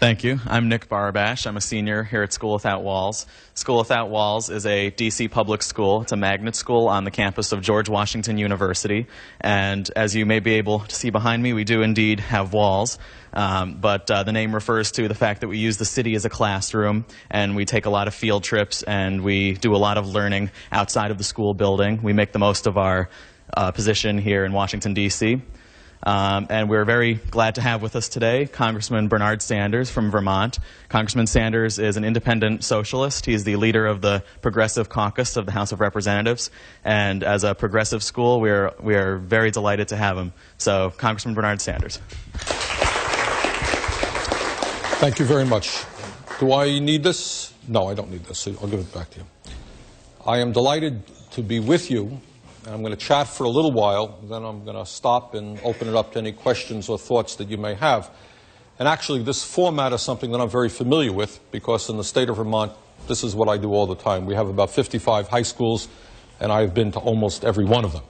Thank you. I'm Nick Barbash. I'm a senior here at School Without Walls. School Without Walls is a D.C. public school. It's a magnet school on the campus of George Washington University. And as you may be able to see behind me, we do indeed have walls. But the name refers to the fact that we use the city as a classroom, and we take a lot of field trips, and we do a lot of learning outside of the school building. We make the most of our position here in Washington, D.C. And we're very glad to have with us today Congressman Bernard Sanders from Vermont. Congressman Sanders is an independent socialist. He's the leader of the Progressive Caucus of the House of Representatives. And as a progressive school, we are very delighted to have him. So, Congressman Bernard Sanders. Thank you very much. Do I need this? No, I don't need this. I'll give it back to you. I am delighted to be with you. I'm going to chat for a little while, then I'm going to stop and open it up to any questions or thoughts that you may have. And actually, this format is something that I'm very familiar with, because in the state of Vermont, this is what I do all the time. We have about 55 high schools, and I've been to almost every one of them.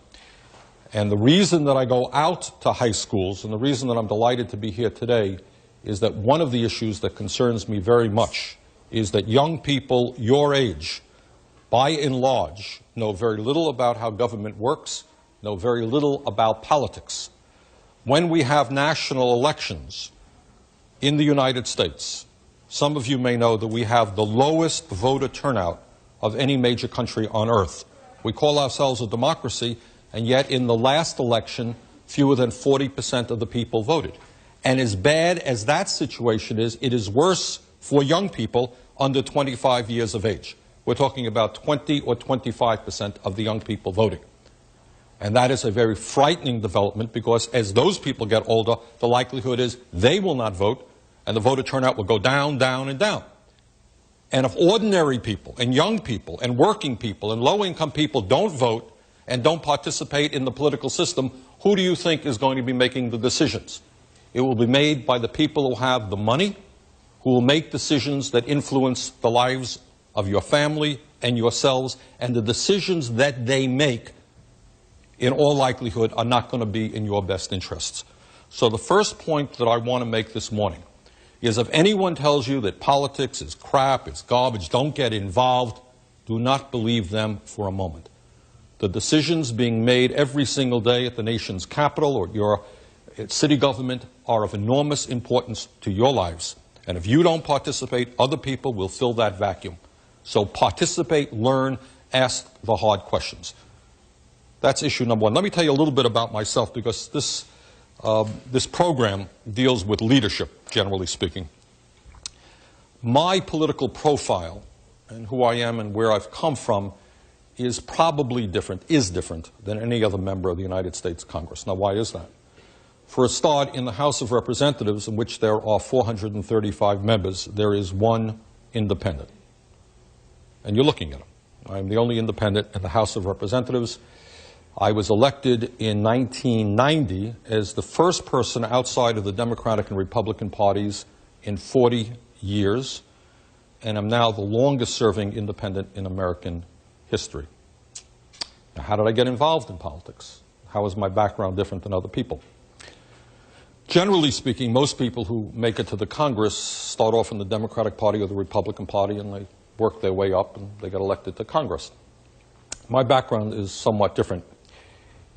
And the reason that I go out to high schools, and the reason that I'm delighted to be here today, is that one of the issues that concerns me very much is that young people your age, by and large, know very little about how government works, know very little about politics. When we have national elections in the United States, some of you may know that we have the lowest voter turnout of any major country on earth. We call ourselves a democracy, and yet in the last election, fewer than 40% of the people voted. And as bad as that situation is, it is worse for young people under 25 years of age. We're talking about 20 or 25% of the young people voting. And that is a very frightening development, because as those people get older, the likelihood is they will not vote, and the voter turnout will go down, down, and down. And if ordinary people and young people and working people and low-income people don't vote and don't participate in the political system, who do you think is going to be making the decisions? It will be made by the people who have the money, who will make decisions that influence the lives of your family and yourselves, and the decisions that they make, in all likelihood, are not going to be in your best interests. So the first point that I want to make this morning is, if anyone tells you that politics is crap, it's garbage, don't get involved, do not believe them for a moment. The decisions being made every single day at the nation's capital or your city government are of enormous importance to your lives. And if you don't participate, other people will fill that vacuum. So participate, learn, ask the hard questions. That's issue number one. Let me tell you a little bit about myself, because this program deals with leadership, generally speaking. My political profile and who I am and where I've come from is probably different, than any other member of the United States Congress. Now, why is that? For a start, in the House of Representatives, in which there are 435 members, there is one independent. And you're looking at them. I'm the only independent in the House of Representatives. I was elected in 1990 as the first person outside of the Democratic and Republican parties in 40 years, and I'm now the longest-serving independent in American history. Now, how did I get involved in politics? How is my background different than other people? Generally speaking, most people who make it to the Congress start off in the Democratic Party or the Republican Party, and they work their way up and they get elected to Congress. My background is somewhat different.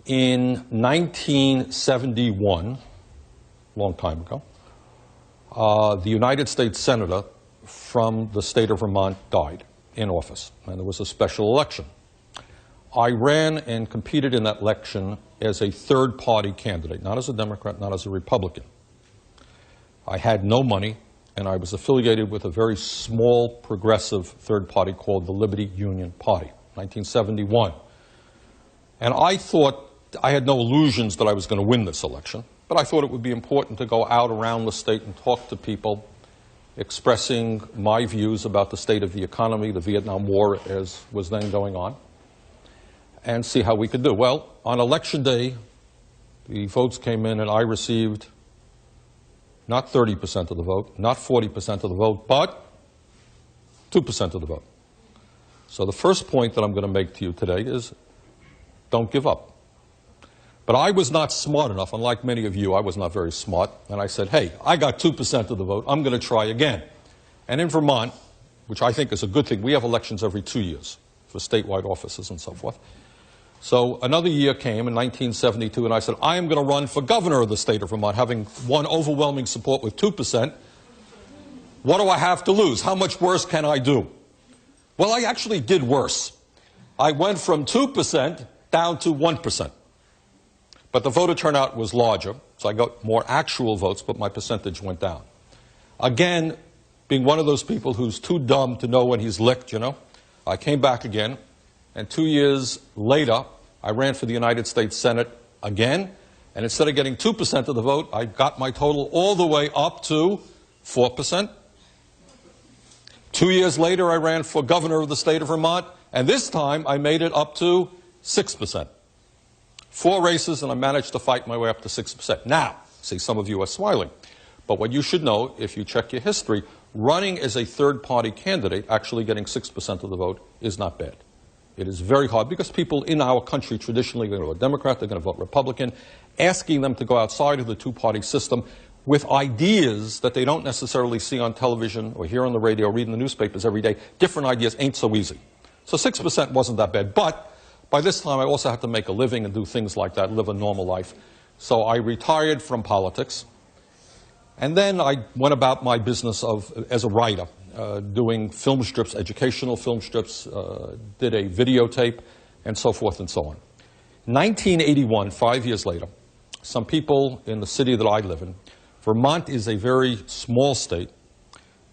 In 1971, a long time ago, the United States Senator from the state of Vermont died in office, and there was a special election. I ran and competed in that election as a third-party candidate, not as a Democrat, not as a Republican. I had no money, and I was affiliated with a very small progressive third party called the Liberty Union Party, 1971. And I thought, I had no illusions that I was going to win this election, but I thought it would be important to go out around the state and talk to people, expressing my views about the state of the economy, the Vietnam War as was then going on, and see how we could do. Well, on election day, the votes came in and I received not 30% of the vote, not 40% of the vote, but 2% of the vote. So the first point that I'm going to make to you today is, don't give up. But I was not smart enough, unlike many of you, I was not very smart, and I said, hey, I got 2% of the vote, I'm going to try again. And in Vermont, which I think is a good thing, we have elections every 2 years for statewide offices and so forth. So another year came in 1972, and I said, I am going to run for governor of the state of Vermont, having won overwhelming support with 2%. What do I have to lose? How much worse can I do? Well, I actually did worse. I went from 2% down to 1%. But the voter turnout was larger, so I got more actual votes, but my percentage went down. Again, being one of those people who's too dumb to know when he's licked, you know, I came back again, and 2 years later, I ran for the United States Senate again, and instead of getting 2% of the vote, I got my total all the way up to 4%. 2 years later, I ran for governor of the state of Vermont, and this time I made it up to 6%. 4 races, and I managed to fight my way up to 6%. Now, see, some of you are smiling. But what you should know, if you check your history, running as a third-party candidate, actually getting 6% of the vote, is not bad. It is very hard because people in our country traditionally are going to vote Democrat, they're going to vote Republican. Asking them to go outside of the two-party system with ideas that they don't necessarily see on television or hear on the radio or read in the newspapers every day, different ideas ain't so easy. So 6% wasn't that bad. But by this time, I also had to make a living and do things like that, live a normal life. So I retired from politics. And then I went about my business as a writer, doing film strips, educational film strips, did a videotape, and so forth and so on. 1981, 5 years later, some people in the city that I live in, Vermont is a very small state,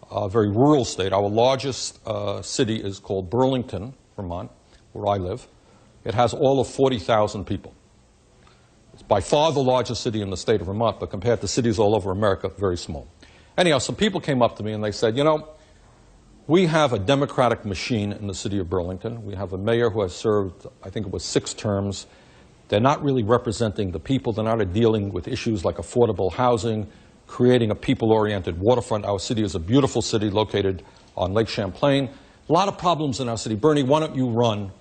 a very rural state. Our largest city is called Burlington, Vermont, where I live. It has all of 40,000 people. It's by far the largest city in the state of Vermont, but compared to cities all over America, very small. Anyhow, some people came up to me and they said, you know, we have a Democratic machine in the city of Burlington. We have a mayor who has served, I think it was 6 terms. They're not really representing the people. They're not dealing with issues like affordable housing, creating a people-oriented waterfront. Our city is a beautiful city located on Lake Champlain. A lot of problems in our city. Bernie, why don't you run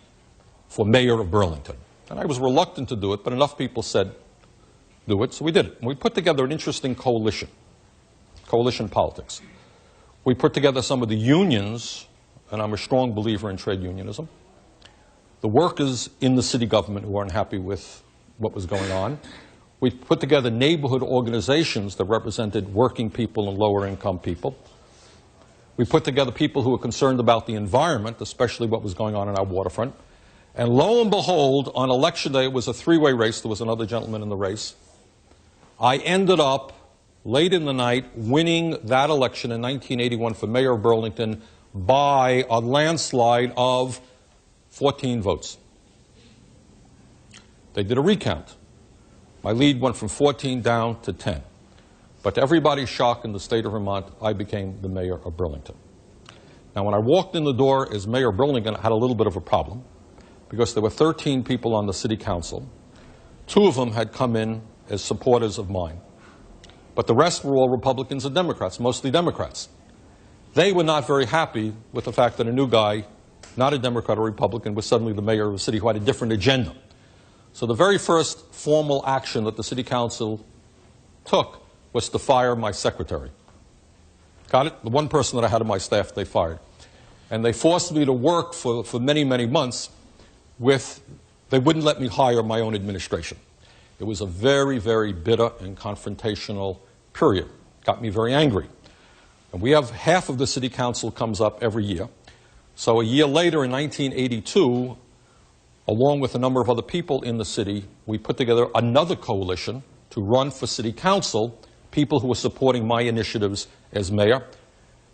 for mayor of Burlington? And I was reluctant to do it, but enough people said, do it, so we did it. And we put together an interesting coalition politics. We put together some of the unions, and I'm a strong believer in trade unionism, the workers in the city government who weren't happy with what was going on. We put together neighborhood organizations that represented working people and lower income people. We put together people who were concerned about the environment, especially what was going on in our waterfront. And lo and behold, on election day, it was a 3-way race. There was another gentleman in the race. I ended up, late in the night, winning that election in 1981 for mayor of Burlington by a landslide of 14 votes. They did a recount. My lead went from 14 down to 10. But to everybody's shock in the state of Vermont, I became the mayor of Burlington. Now, when I walked in the door as mayor of Burlington, I had a little bit of a problem because there were 13 people on the city council. 2 of them had come in as supporters of mine. But the rest were all Republicans and Democrats, mostly Democrats. They were not very happy with the fact that a new guy, not a Democrat or Republican, was suddenly the mayor of a city who had a different agenda. So the very first formal action that the city council took was to fire my secretary. Got it? The one person that I had on my staff, they fired. And they forced me to work for many, many months they wouldn't let me hire my own administration. It was a very, very bitter and confrontational period. Got me very angry. And we have half of the city council comes up every year. So a year later, in 1982, along with a number of other people in the city, we put together another coalition to run for city council, people who were supporting my initiatives as mayor.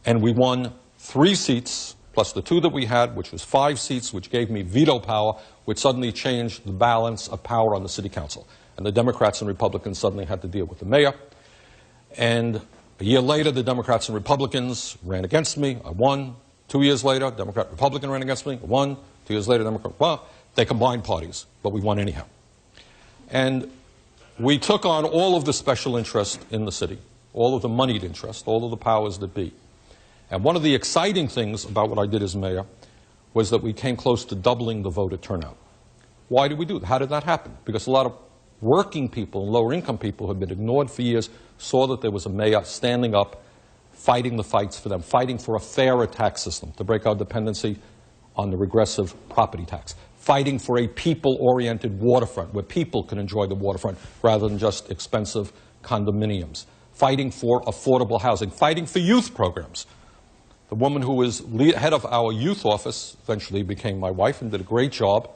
And we won 3 seats, plus the 2 that we had, which was 5 seats, which gave me veto power, which suddenly changed the balance of power on the city council. And the Democrats and Republicans suddenly had to deal with the mayor. And a year later, the Democrats and Republicans ran against me. I won. 2 years later, Democrat, Republican ran against me. I won. 2 years later, Democrat, well, they combined parties, but we won anyhow. And we took on all of the special interest in the city, all of the moneyed interest, all of the powers that be. And one of the exciting things about what I did as mayor was that we came close to doubling the voter turnout. Why did we do that? How did that happen? Because a lot of working people and lower income people who had been ignored for years saw that there was a mayor standing up, fighting the fights for them, fighting for a fairer tax system to break our dependency on the regressive property tax, fighting for a people-oriented waterfront where people can enjoy the waterfront rather than just expensive condominiums, fighting for affordable housing, fighting for youth programs. The woman who was head of our youth office eventually became my wife and did a great job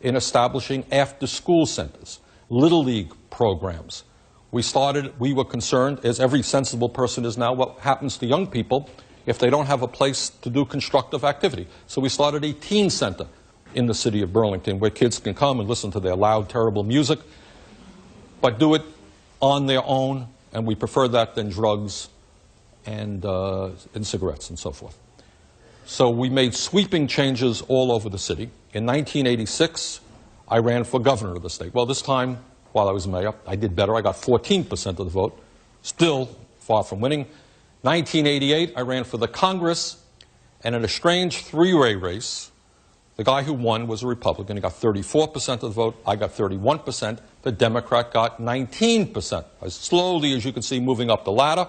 in establishing after-school centers, Little League programs. We were concerned, as every sensible person is now, what happens to young people if they don't have a place to do constructive activity. So we started a teen center in the city of Burlington where kids can come and listen to their loud, terrible music, but do it on their own, and we prefer that than drugs and cigarettes and so forth. So we made sweeping changes all over the city. In 1986, I ran for governor of the state. Well, this time, while I was mayor, I did better. I got 14% of the vote, still far from winning. 1988, I ran for the Congress, and in a strange three-way race, the guy who won was a Republican. He got 34% of the vote. I got 31%. The Democrat got 19%. As slowly, as you can see, moving up the ladder.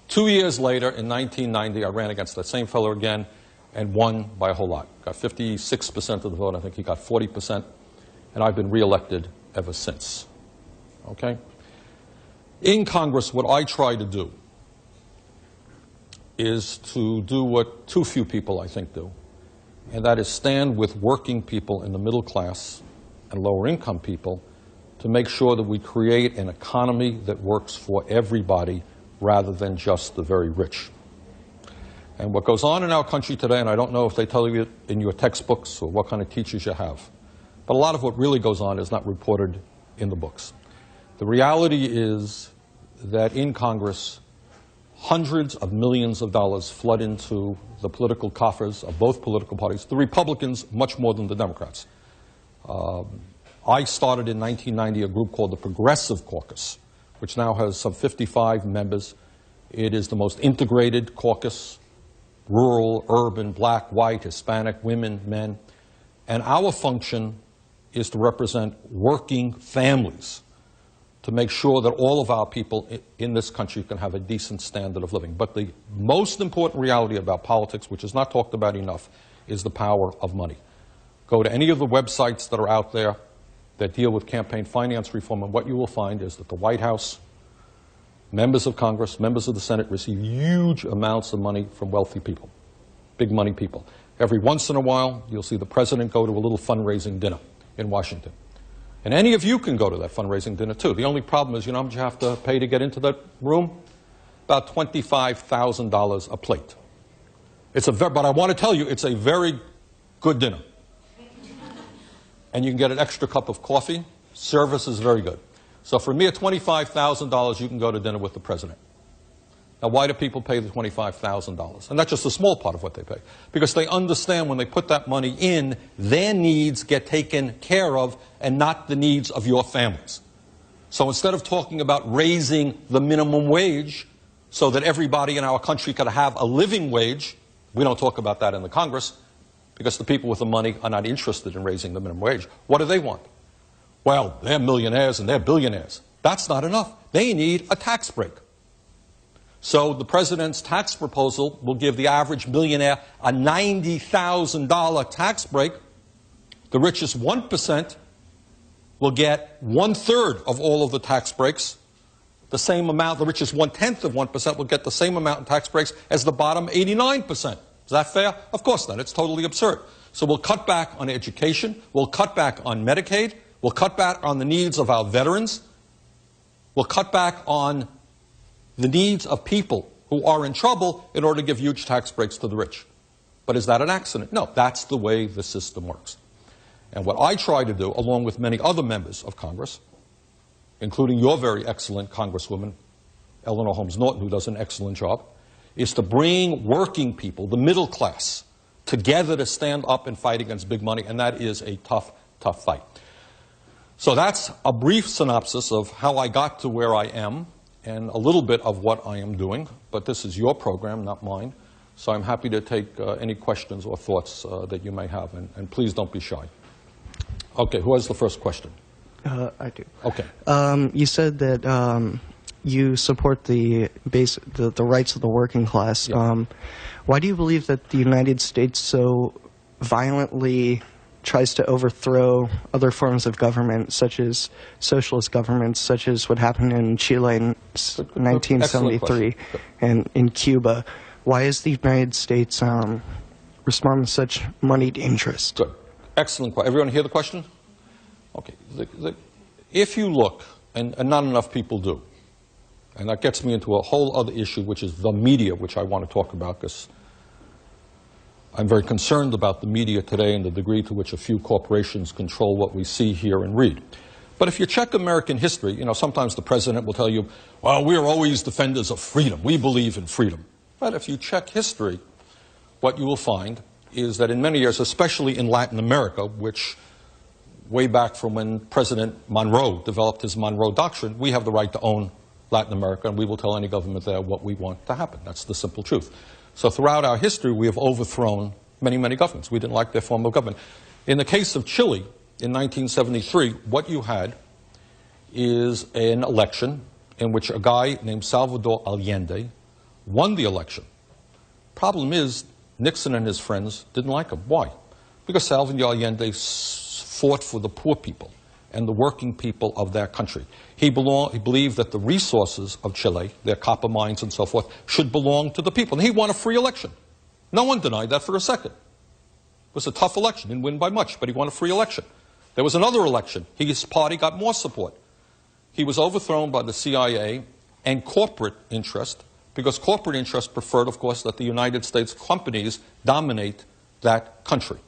2 years later, in 1990, I ran against that same fellow again and won by a whole lot. Got 56% of the vote. I think he got 40%. And I've been reelected ever since. Okay? In Congress, what I try to do is to do what too few people, I think, do. And that is stand with working people in the middle class and lower income people to make sure that we create an economy that works for everybody rather than just the very rich. And what goes on in our country today, and I don't know if they tell you it in your textbooks or what kind of teachers you have, but a lot of what really goes on is not reported in the books. The reality is that in Congress, hundreds of millions of dollars flood into the political coffers of both political parties, the Republicans much more than the Democrats. I started in 1990 a group called the Progressive Caucus, which now has some 55 members. It is the most integrated caucus, rural, urban, black, white, Hispanic, women, men. And our function is to represent working families, to make sure that all of our people in this country can have a decent standard of living. But the most important reality about politics, which is not talked about enough, is the power of money. Go to any of the websites that are out there that deal with campaign finance reform, and what you will find is that the White House, members of Congress, members of the Senate receive huge amounts of money from wealthy people, big money people. Every once in a while, you'll see the president go to a little fundraising dinner in Washington. And any of you can go to that fundraising dinner, too. The only problem is, you know how much you have to pay to get into that room? About $25,000 a plate. But I want to tell you, it's a very good dinner. And you can get an extra cup of coffee. Service is very good. So for me, at $25,000, you can go to dinner with the president. Now, why do people pay the $25,000? And that's just a small part of what they pay. Because they understand when they put that money in, their needs get taken care of and not the needs of your families. So instead of talking about raising the minimum wage so that everybody in our country could have a living wage, we don't talk about that in the Congress because the people with the money are not interested in raising the minimum wage. What do they want? Well, they're millionaires and they're billionaires. That's not enough. They need a tax break. So the president's tax proposal will give the average millionaire a $90,000 tax break. The richest 1% will get 1/3 of all of the tax breaks. The same amount, the richest 1/10 of 1% will get the same amount in tax breaks as the bottom 89%. Is that fair? Of course not. It's totally absurd. So we'll cut back on education. We'll cut back on Medicaid. We'll cut back on the needs of our veterans. We'll cut back on the needs of people who are in trouble in order to give huge tax breaks to the rich. But is that an accident? No, that's the way the system works. And what I try to do, along with many other members of Congress, including your very excellent Congresswoman, Eleanor Holmes Norton, who does an excellent job, is to bring working people, the middle class, together to stand up and fight against big money, and that is a tough, tough fight. So that's a brief synopsis of how I got to where I am, and a little bit of what I am doing, but this is your program, not mine, so I'm happy to take any questions or thoughts that you may have, and please don't be shy. Okay, who has the first question? I do. Okay. You said that you support the rights of the working class. Yeah. Why do you believe that the United States so violently tries to overthrow other forms of government, such as socialist governments, such as what happened in Chile in 1973 and in Cuba? Why is the United States responding with such moneyed interest? Good. Excellent question. Everyone hear the question? Okay. If you look, and not enough people do, and that gets me into a whole other issue, which is the media, which I want to talk about, because I'm very concerned about the media today and the degree to which a few corporations control what we see, hear, and read. But if you check American history, you know, sometimes the president will tell you, well, we're always defenders of freedom. We believe in freedom. But if you check history, what you will find is that in many years, especially in Latin America, which way back from when President Monroe developed his Monroe Doctrine, we have the right to own Latin America, and we will tell any government there what we want to happen. That's the simple truth. So throughout our history, we have overthrown many, many governments. We didn't like their form of government. In the case of Chile, in 1973, what you had is an election in which a guy named Salvador Allende won the election. Problem is, Nixon and his friends didn't like him. Why? Because Salvador Allende fought for the poor people and the working people of their country. He believed that the resources of Chile, their copper mines and so forth, should belong to the people. And he won a free election. No one denied that for a second. It was a tough election. Didn't win by much, but he won a free election. There was another election. His party got more support. He was overthrown by the CIA and corporate interest, because corporate interest preferred, of course, that the United States companies dominate that country.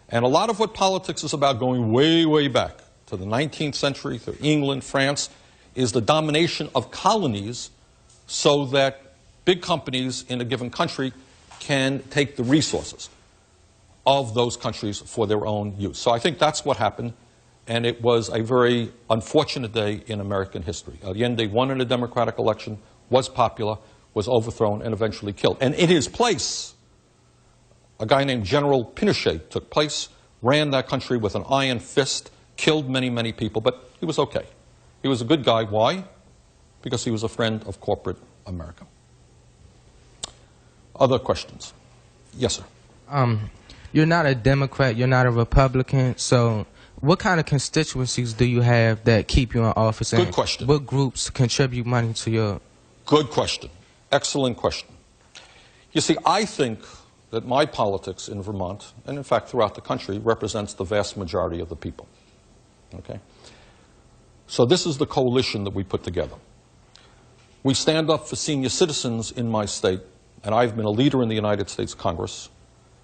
And a lot of what politics is about, going way, way back to the 19th century, through England, France, is the domination of colonies so that big companies in a given country can take the resources of those countries for their own use. So I think that's what happened, and it was a very unfortunate day in American history. Allende won in a democratic election, was popular, was overthrown, and eventually killed. And in his place, a guy named General Pinochet took place, ran that country with an iron fist, killed many, many people, but he was okay. He was a good guy. Why? Because he was a friend of corporate America. Other questions? Yes, sir. You're not a Democrat, you're not a Republican, so what kind of constituencies do you have that keep you in office? Good question. What groups contribute money to your... Good question. Excellent question. You see, I think that my politics in Vermont, and in fact throughout the country, represents the vast majority of the people. Okay? So this is the coalition that we put together. We stand up for senior citizens in my state, and I've been a leader in the United States Congress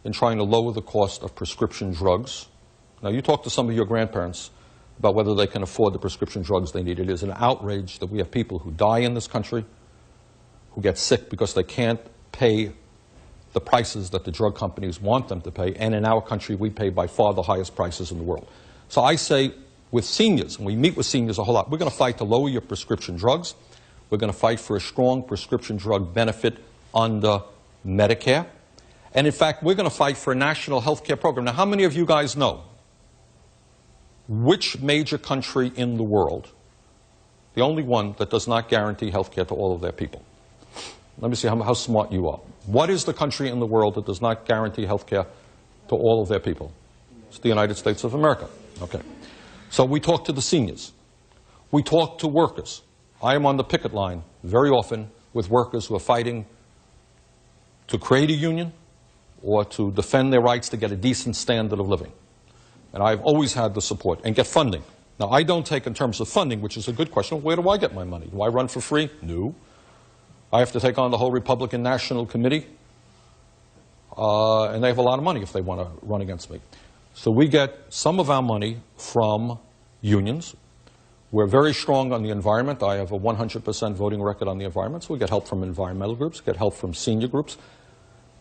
in trying to lower the cost of prescription drugs. Now, you talk to some of your grandparents about whether they can afford the prescription drugs they need. It is an outrage that we have people who die in this country, who get sick because they can't pay the prices that the drug companies want them to pay, and in our country we pay by far the highest prices in the world. So I say with seniors, and we meet with seniors a whole lot, we're going to fight to lower your prescription drugs. We're going to fight for a strong prescription drug benefit under Medicare. And in fact, we're going to fight for a national health care program. Now, how many of you guys know which major country in the world, the only one that does not guarantee health care to all of their people? Let me see how smart you are. What is the country in the world that does not guarantee health care to all of their people? It's the United States of America. Okay. So we talk to the seniors. We talk to workers. I am on the picket line very often with workers who are fighting to create a union or to defend their rights to get a decent standard of living. And I've always had the support and get funding. Now, I don't take in terms of funding, which is a good question. Where do I get my money? Do I run for free? No. I have to take on the whole Republican National Committee, and they have a lot of money if they want to run against me. So we get some of our money from unions. We're very strong on the environment. I have a 100% voting record on the environment, so we get help from environmental groups, get help from senior groups.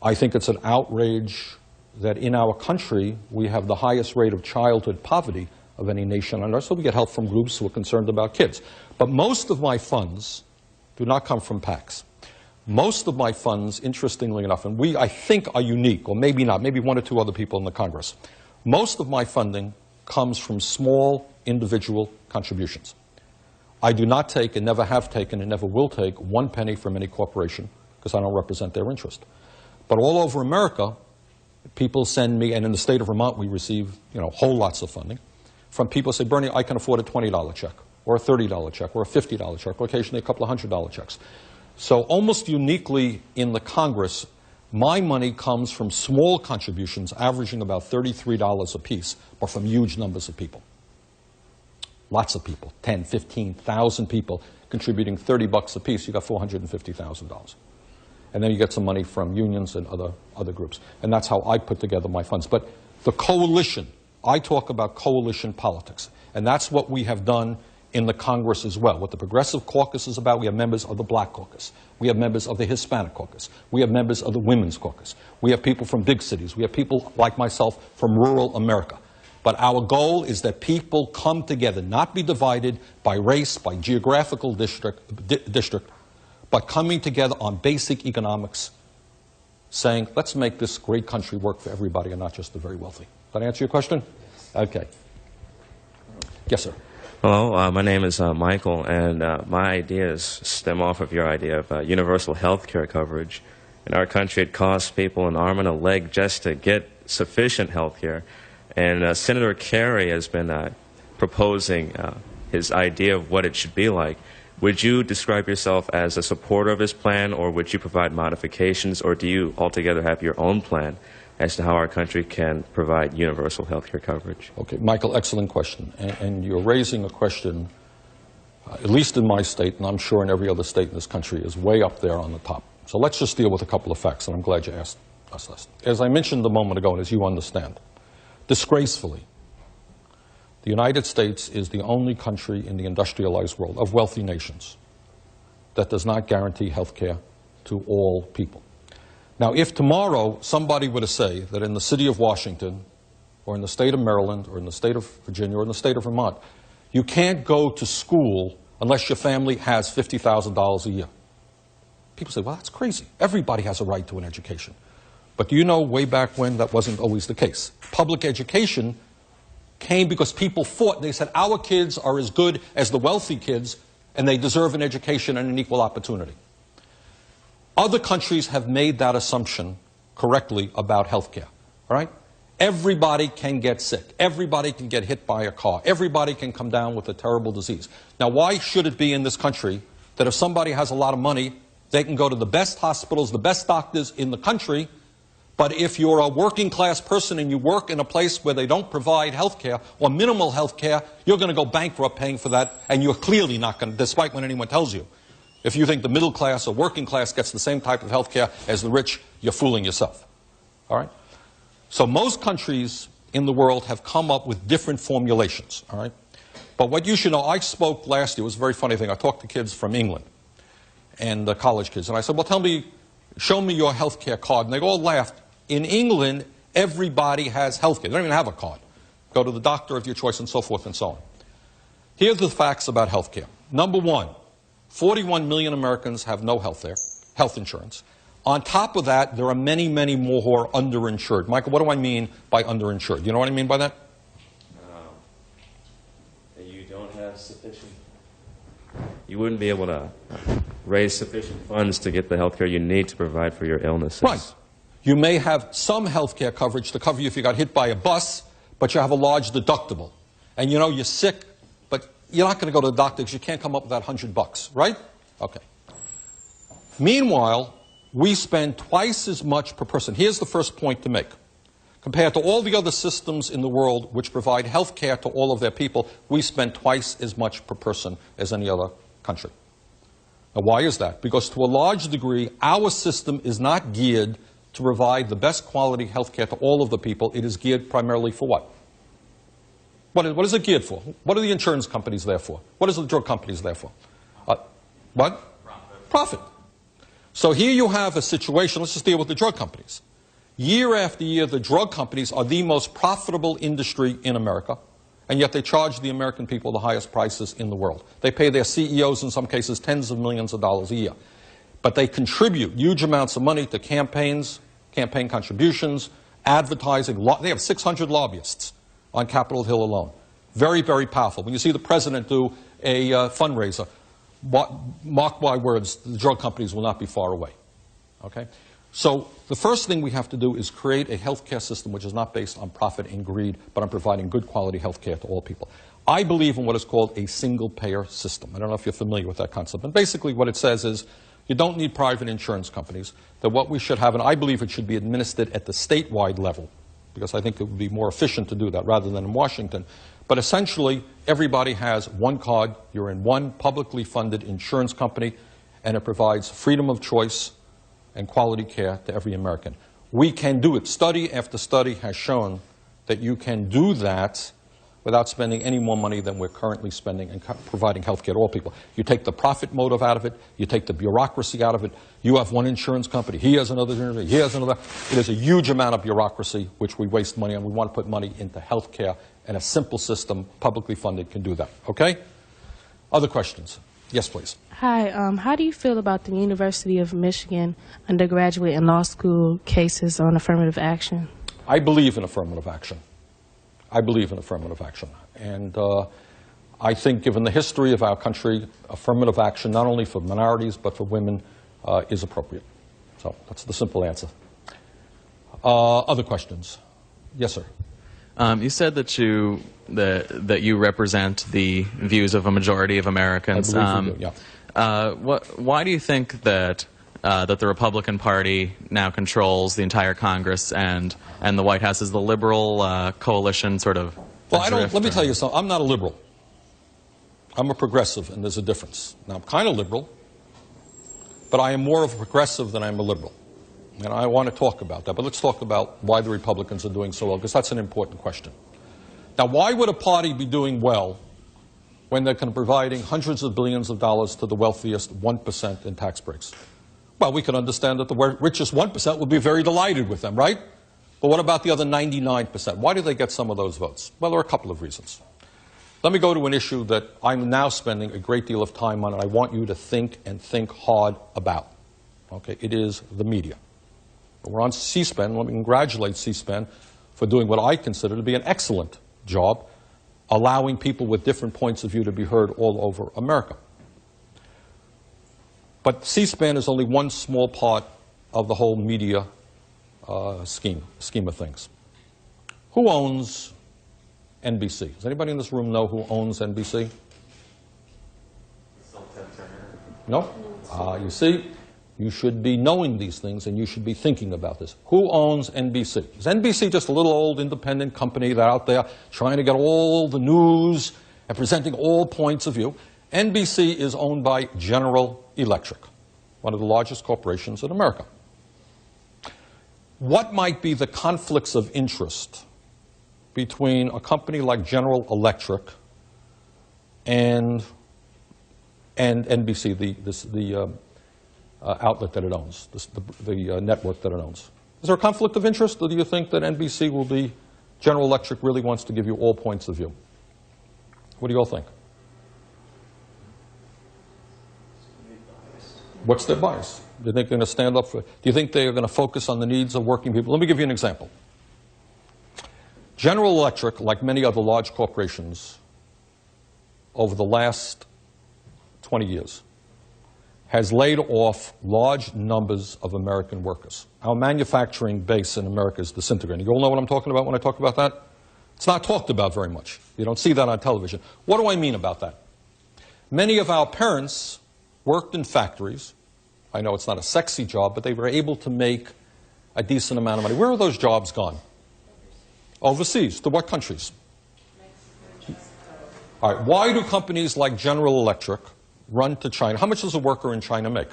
I think it's an outrage that in our country we have the highest rate of childhood poverty of any nation on earth, so we get help from groups who are concerned about kids. But most of my funds do not come from PACs. Most of my funds, interestingly enough, and I think are unique, or maybe not, maybe one or two other people in the Congress. Most of my funding comes from small individual contributions. I do not take and never have taken and never will take 1 penny from any corporation because I don't represent their interest. But all over America, people send me, and in the state of Vermont we receive whole lots of funding from people who say, Bernie, I can afford a $20 check or a $30 check or a $50 check or occasionally a couple of $100 checks. So almost uniquely in the Congress, my money comes from small contributions averaging about $33 apiece, but from huge numbers of people. Lots of people, 10, 15,000 people contributing $30 apiece, you got $450,000. And then you get some money from unions and other groups. And that's how I put together my funds. But the coalition, I talk about coalition politics. And that's what we have done in the Congress as well. What the Progressive Caucus is about, we have members of the Black Caucus. We have members of the Hispanic Caucus. We have members of the Women's Caucus. We have people from big cities. We have people like myself from rural America. But our goal is that people come together, not be divided by race, by geographical district, but coming together on basic economics, saying, let's make this great country work for everybody and not just the very wealthy. Did I answer your question? Okay. Yes, sir. Hello, my name is Michael, and my ideas stem off of your idea of universal health care coverage. In our country, it costs people an arm and a leg just to get sufficient health care. And Senator Kerry has been proposing his idea of what it should be like. Would you describe yourself as a supporter of his plan, or would you provide modifications, or do you altogether have your own plan as to how our country can provide universal health care coverage? Okay, Michael, excellent question. And you're raising a question, at least in my state, and I'm sure in every other state in this country, is way up there on the top. So let's just deal with a couple of facts, and I'm glad you asked us this. As I mentioned a moment ago, and as you understand, disgracefully, the United States is the only country in the industrialized world of wealthy nations that does not guarantee health care to all people. Now, if tomorrow somebody were to say that in the city of Washington, or in the state of Maryland, or in the state of Virginia, or in the state of Vermont, you can't go to school unless your family has $50,000 a year. People say, well, that's crazy. Everybody has a right to an education. But do you know, way back when, that wasn't always the case. Public education came because people fought. They said, our kids are as good as the wealthy kids, and they deserve an education and an equal opportunity. Other countries have made that assumption correctly about health care. All right? Everybody can get sick. Everybody can get hit by a car. Everybody can come down with a terrible disease. Now, why should it be in this country that if somebody has a lot of money, they can go to the best hospitals, the best doctors in the country, but if you're a working class person and you work in a place where they don't provide health care or minimal health care, you're going to go bankrupt paying for that, and you're clearly not going to, despite what anyone tells you. If you think the middle class or working class gets the same type of health care as the rich, you're fooling yourself. All right? So most countries in the world have come up with different formulations. All right? But what you should know, I spoke last year, it was a very funny thing. I talked to kids from England and college kids, and I said, well, show me your health care card. And they all laughed. In England, everybody has health care. They don't even have a card. Go to the doctor of your choice and so forth and so on. Here's the facts about health care. Number one, 41 million Americans have no health insurance. On top of that, there are many, many more who are underinsured. Michael, what do I mean by underinsured? You know what I mean by that? You don't have sufficient... You wouldn't be able to raise sufficient funds to get the health care you need to provide for your illnesses. Right. You may have some health care coverage to cover you if you got hit by a bus, but you have a large deductible. And you know you're sick, but you're not going to go to the doctor because you can't come up with that $100, right? Okay. Meanwhile, we spend twice as much per person. Here's the first point to make. Compared to all the other systems in the world which provide health care to all of their people, we spend twice as much per person as any other country. Now, why is that? Because to a large degree, our system is not geared to provide the best quality health care to all of the people. It is geared primarily for what? What is it geared for? What are the insurance companies there for? What is the drug companies there for? What? Profit. So here you have a situation, let's just deal with the drug companies. Year after year, the drug companies are the most profitable industry in America, and yet they charge the American people the highest prices in the world. They pay their CEOs, in some cases, tens of millions of dollars a year. But they contribute huge amounts of money to campaigns, campaign contributions, advertising. They have 600 lobbyists. on Capitol Hill alone. Very, very powerful. When you see the president do a fundraiser, mark my words, the drug companies will not be far away. Okay? So the first thing we have to do is create a healthcare system which is not based on profit and greed, but on providing good quality healthcare to all people. I believe in what is called a single-payer system. I don't know if you're familiar with that concept. And basically what it says is you don't need private insurance companies. That what we should have, and I believe it should be administered at the statewide level, because I think it would be more efficient to do that rather than in Washington. But essentially, everybody has one card. You're in one publicly funded insurance company, and it provides freedom of choice and quality care to every American. We can do it. Study after study has shown that you can do that without spending any more money than we're currently spending and providing health care to all people. You take the profit motive out of it, you take the bureaucracy out of it. You have one insurance company, he has another insurance company, he has another. It is a huge amount of bureaucracy which we waste money on. We want to put money into health care, and a simple system, publicly funded, can do that. Okay? Other questions? Yes, please. Hi, how do you feel about the University of Michigan undergraduate and law school cases on affirmative action? I believe in affirmative action. I believe in affirmative action. And I think, given the history of our country, affirmative action, not only for minorities but for women, is appropriate. So that's the simple answer. Other questions? Yes, sir. You said that you represent the views of a majority of Americans. I believe we do, yeah. Why do you think that that the Republican Party now controls the entire Congress and the White House? Is the liberal coalition sort of? Well, let me tell you something. I'm not a liberal. I'm a progressive, and there's a difference. Now, I'm kind of liberal, but I am more of a progressive than I'm a liberal. And I want to talk about that. But let's talk about why the Republicans are doing so well, because that's an important question. Now, why would a party be doing well when they're providing hundreds of billions of dollars to the wealthiest 1% in tax breaks? Well, we can understand that the richest 1% would be very delighted with them, right? But what about the other 99%? Why do they get some of those votes? Well, there are a couple of reasons. Let me go to an issue that I'm now spending a great deal of time on, and I want you to think and think hard about. Okay, it is the media. We're on C-SPAN. Let me congratulate C-SPAN for doing what I consider to be an excellent job, allowing people with different points of view to be heard all over America. But C-SPAN is only one small part of the whole media scheme of things. Who owns NBC? Does anybody in this room know who owns NBC? No? You see, you should be knowing these things, and you should be thinking about this. Who owns NBC? Is NBC just a little old independent company that out there trying to get all the news and presenting all points of view? NBC is owned by General Electric, one of the largest corporations in America. What might be the conflicts of interest between a company like General Electric and NBC, the outlet that it owns, the network that it owns? Is there a conflict of interest, or do you think that NBC will be, General Electric really wants to give you all points of view? What do you all think? What's their bias? Do you think they're going to stand up for it? Do you think they're going to focus on the needs of working people? Let me give you an example. General Electric, like many other large corporations, over the last 20 years, has laid off large numbers of American workers. Our manufacturing base in America is disintegrating. You all know what I'm talking about when I talk about that? It's not talked about very much. You don't see that on television. What do I mean about that? Many of our parents worked in factories. I know it's not a sexy job, but they were able to make a decent amount of money. Where are those jobs gone? Overseas. To what countries? All right. Why do companies like General Electric run to China? How much does a worker in China make?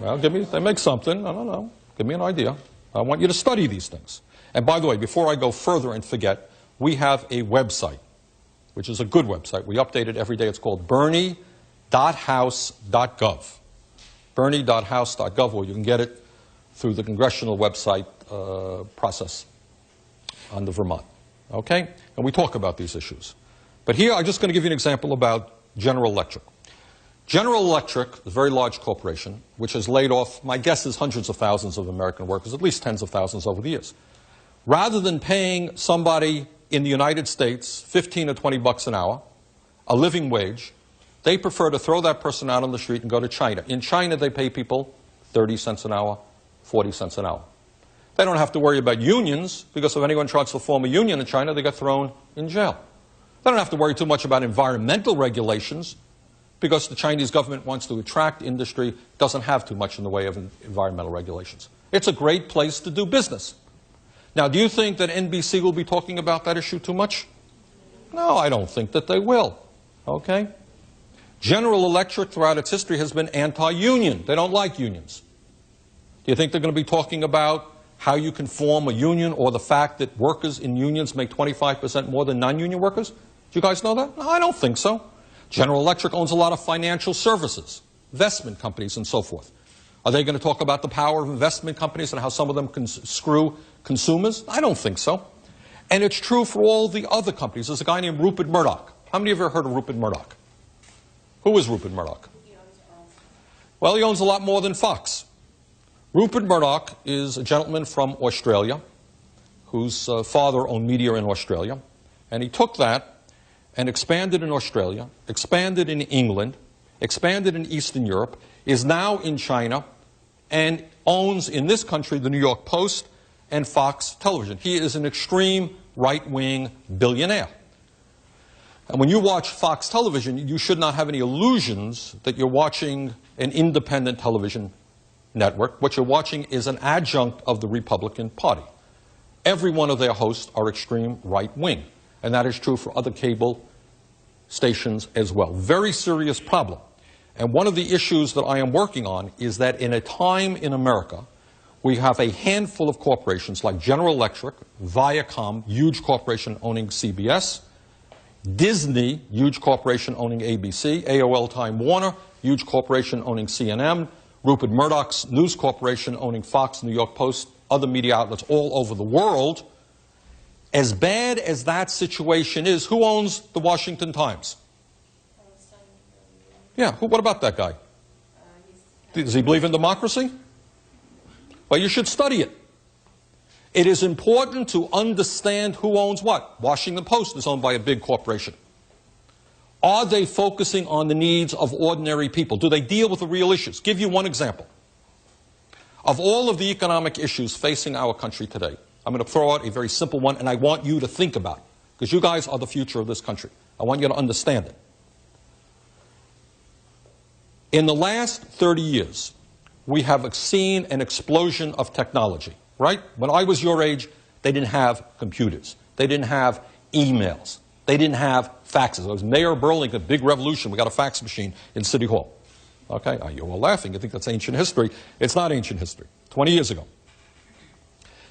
Well, they make something. I don't know. Give me an idea. I want you to study these things. And by the way, before I go further and forget, we have a website, which is a good website. We update it every day. It's called Bernie.house.gov. Bernie.house.gov, or you can get it through the congressional website process under Vermont. Okay? And we talk about these issues. But here, I'm just going to give you an example about General Electric. General Electric, a very large corporation, which has laid off, my guess is hundreds of thousands of American workers, at least tens of thousands over the years. Rather than paying somebody in the United States 15 or 20 bucks an hour, a living wage, they prefer to throw that person out on the street and go to China. In China, they pay people 30 cents an hour, 40 cents an hour. They don't have to worry about unions, because if anyone tries to form a union in China, they get thrown in jail. They don't have to worry too much about environmental regulations, because the Chinese government wants to attract industry, doesn't have too much in the way of environmental regulations. It's a great place to do business. Now, do you think that NBC will be talking about that issue too much? No, I don't think that they will. Okay? General Electric throughout its history has been anti-union. They don't like unions. Do you think they're going to be talking about how you can form a union, or the fact that workers in unions make 25% more than non-union workers? Do you guys know that? No, I don't think so. General Electric owns a lot of financial services, investment companies, and so forth. Are they going to talk about the power of investment companies and how some of them can screw consumers? I don't think so. And it's true for all the other companies. There's a guy named Rupert Murdoch. How many of you have heard of Rupert Murdoch? Who is Rupert Murdoch? Well, he owns a lot more than Fox. Rupert Murdoch is a gentleman from Australia whose father owned media in Australia. And he took that and expanded in Australia, expanded in England, expanded in Eastern Europe, is now in China, and owns in this country the New York Post and Fox Television. He is an extreme right-wing billionaire. And when you watch Fox Television, you should not have any illusions that you're watching an independent television network. What you're watching is an adjunct of the Republican Party. Every one of their hosts are extreme right-wing. And that is true for other cable stations as well. Very serious problem. And one of the issues that I am working on is that in a time in America, we have a handful of corporations like General Electric, Viacom, huge corporation owning CBS, Disney, huge corporation owning ABC, AOL Time Warner, huge corporation owning CNN, Rupert Murdoch's News Corporation owning Fox, New York Post, other media outlets all over the world. As bad as that situation is, who owns the Washington Times? Yeah, what about that guy? Does he believe in democracy? Well, you should study it. It is important to understand who owns what. Washington Post is owned by a big corporation. Are they focusing on the needs of ordinary people? Do they deal with the real issues? Give you one example. Of all of the economic issues facing our country today, I'm going to throw out a very simple one, and I want you to think about it, because you guys are the future of this country. I want you to understand it. In the last 30 years, we have seen an explosion of technology, right? When I was your age, they didn't have computers. They didn't have emails. They didn't have faxes. I was Mayor of Burlington, a big revolution. We got a fax machine in City Hall. Okay, you're all laughing. You think that's ancient history. It's not ancient history. 20 years ago.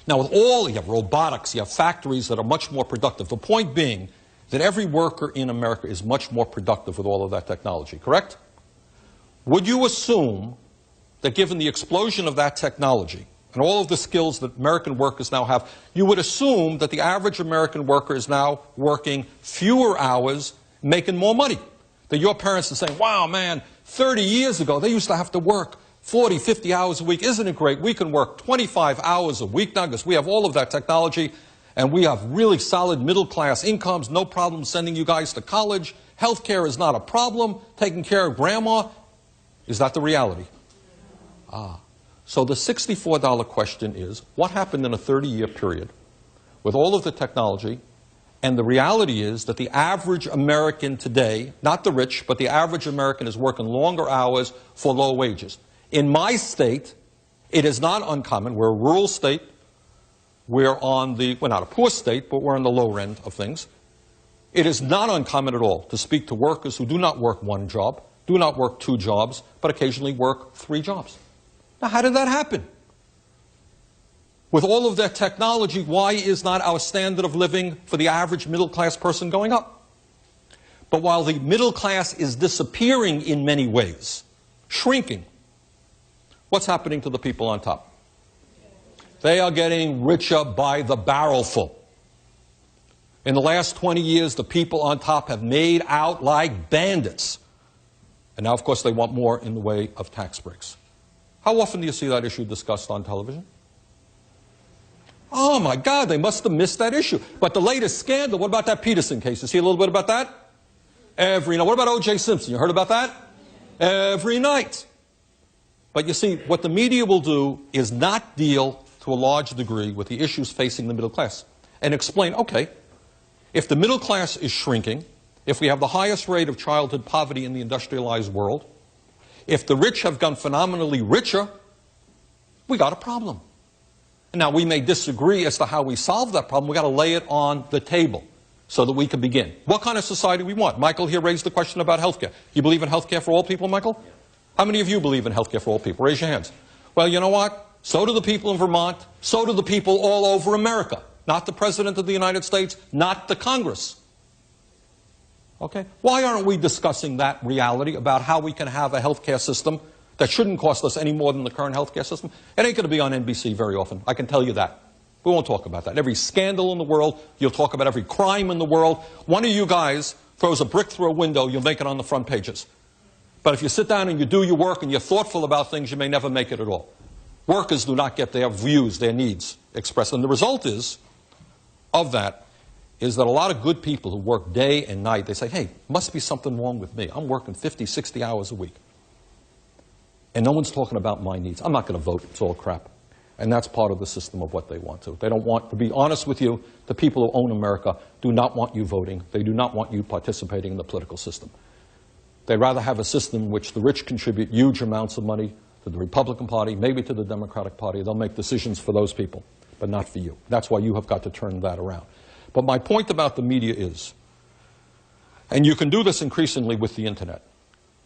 Now, with all, you have robotics, you have factories that are much more productive. The point being that every worker in America is much more productive with all of that technology, correct? Would you assume that given the explosion of that technology and all of the skills that American workers now have, you would assume that the average American worker is now working fewer hours, making more money? That your parents are saying, wow, man, 30 years ago, they used to have to work 40, 50 hours a week. Isn't it great? We can work 25 hours a week now because we have all of that technology, and we have really solid middle-class incomes, no problem sending you guys to college. Healthcare is not a problem. Taking care of grandma. Is that the reality? So the $64 question is, what happened in a 30-year period with all of the technology? And the reality is that the average American today, not the rich, but the average American is working longer hours for low wages. In my state, it is not uncommon. We're a rural state. We're not a poor state, but we're on the lower end of things. It is not uncommon at all to speak to workers who do not work one job, do not work two jobs, but occasionally work three jobs. Now, how did that happen? With all of that technology, why is not our standard of living for the average middle-class person going up? But while the middle class is disappearing in many ways, shrinking, what's happening to the people on top? They are getting richer by the barrelful. In the last 20 years, the people on top have made out like bandits. And now, of course, they want more in the way of tax breaks. How often do you see that issue discussed on television? Oh my God, they must have missed that issue. But the latest scandal, what about that Peterson case? You see a little bit about that? Every night. What about O.J. Simpson? You heard about that? Every night. But you see, what the media will do is not deal to a large degree with the issues facing the middle class and explain, okay, if the middle class is shrinking, if we have the highest rate of childhood poverty in the industrialized world, if the rich have gone phenomenally richer, we got a problem. Now, we may disagree as to how we solve that problem. We've got to lay it on the table so that we can begin. What kind of society we want? Michael here raised the question about health care. You believe in health care for all people, Michael? How many of you believe in health care for all people? Raise your hands. Well, you know what? So do the people in Vermont. So do the people all over America. Not the President of the United States, not the Congress. Okay? Why aren't we discussing that reality about how we can have a health care system that shouldn't cost us any more than the current health care system? It ain't going to be on NBC very often. I can tell you that. We won't talk about that. Every scandal in the world, you'll talk about every crime in the world. One of you guys throws a brick through a window, you'll make it on the front pages. But if you sit down and you do your work and you're thoughtful about things, you may never make it at all. Workers do not get their views, their needs expressed. And the result of that is that a lot of good people who work day and night, they say, hey, must be something wrong with me. I'm working 50, 60 hours a week. And no one's talking about my needs. I'm not going to vote. It's all crap. And that's part of the system of what they want to. They don't want, to be honest with you, the people who own America do not want you voting. They do not want you participating in the political system. They'd rather have a system in which the rich contribute huge amounts of money to the Republican Party, maybe to the Democratic Party. They'll make decisions for those people, but not for you. That's why you have got to turn that around. But my point about the media is, and you can do this increasingly with the internet,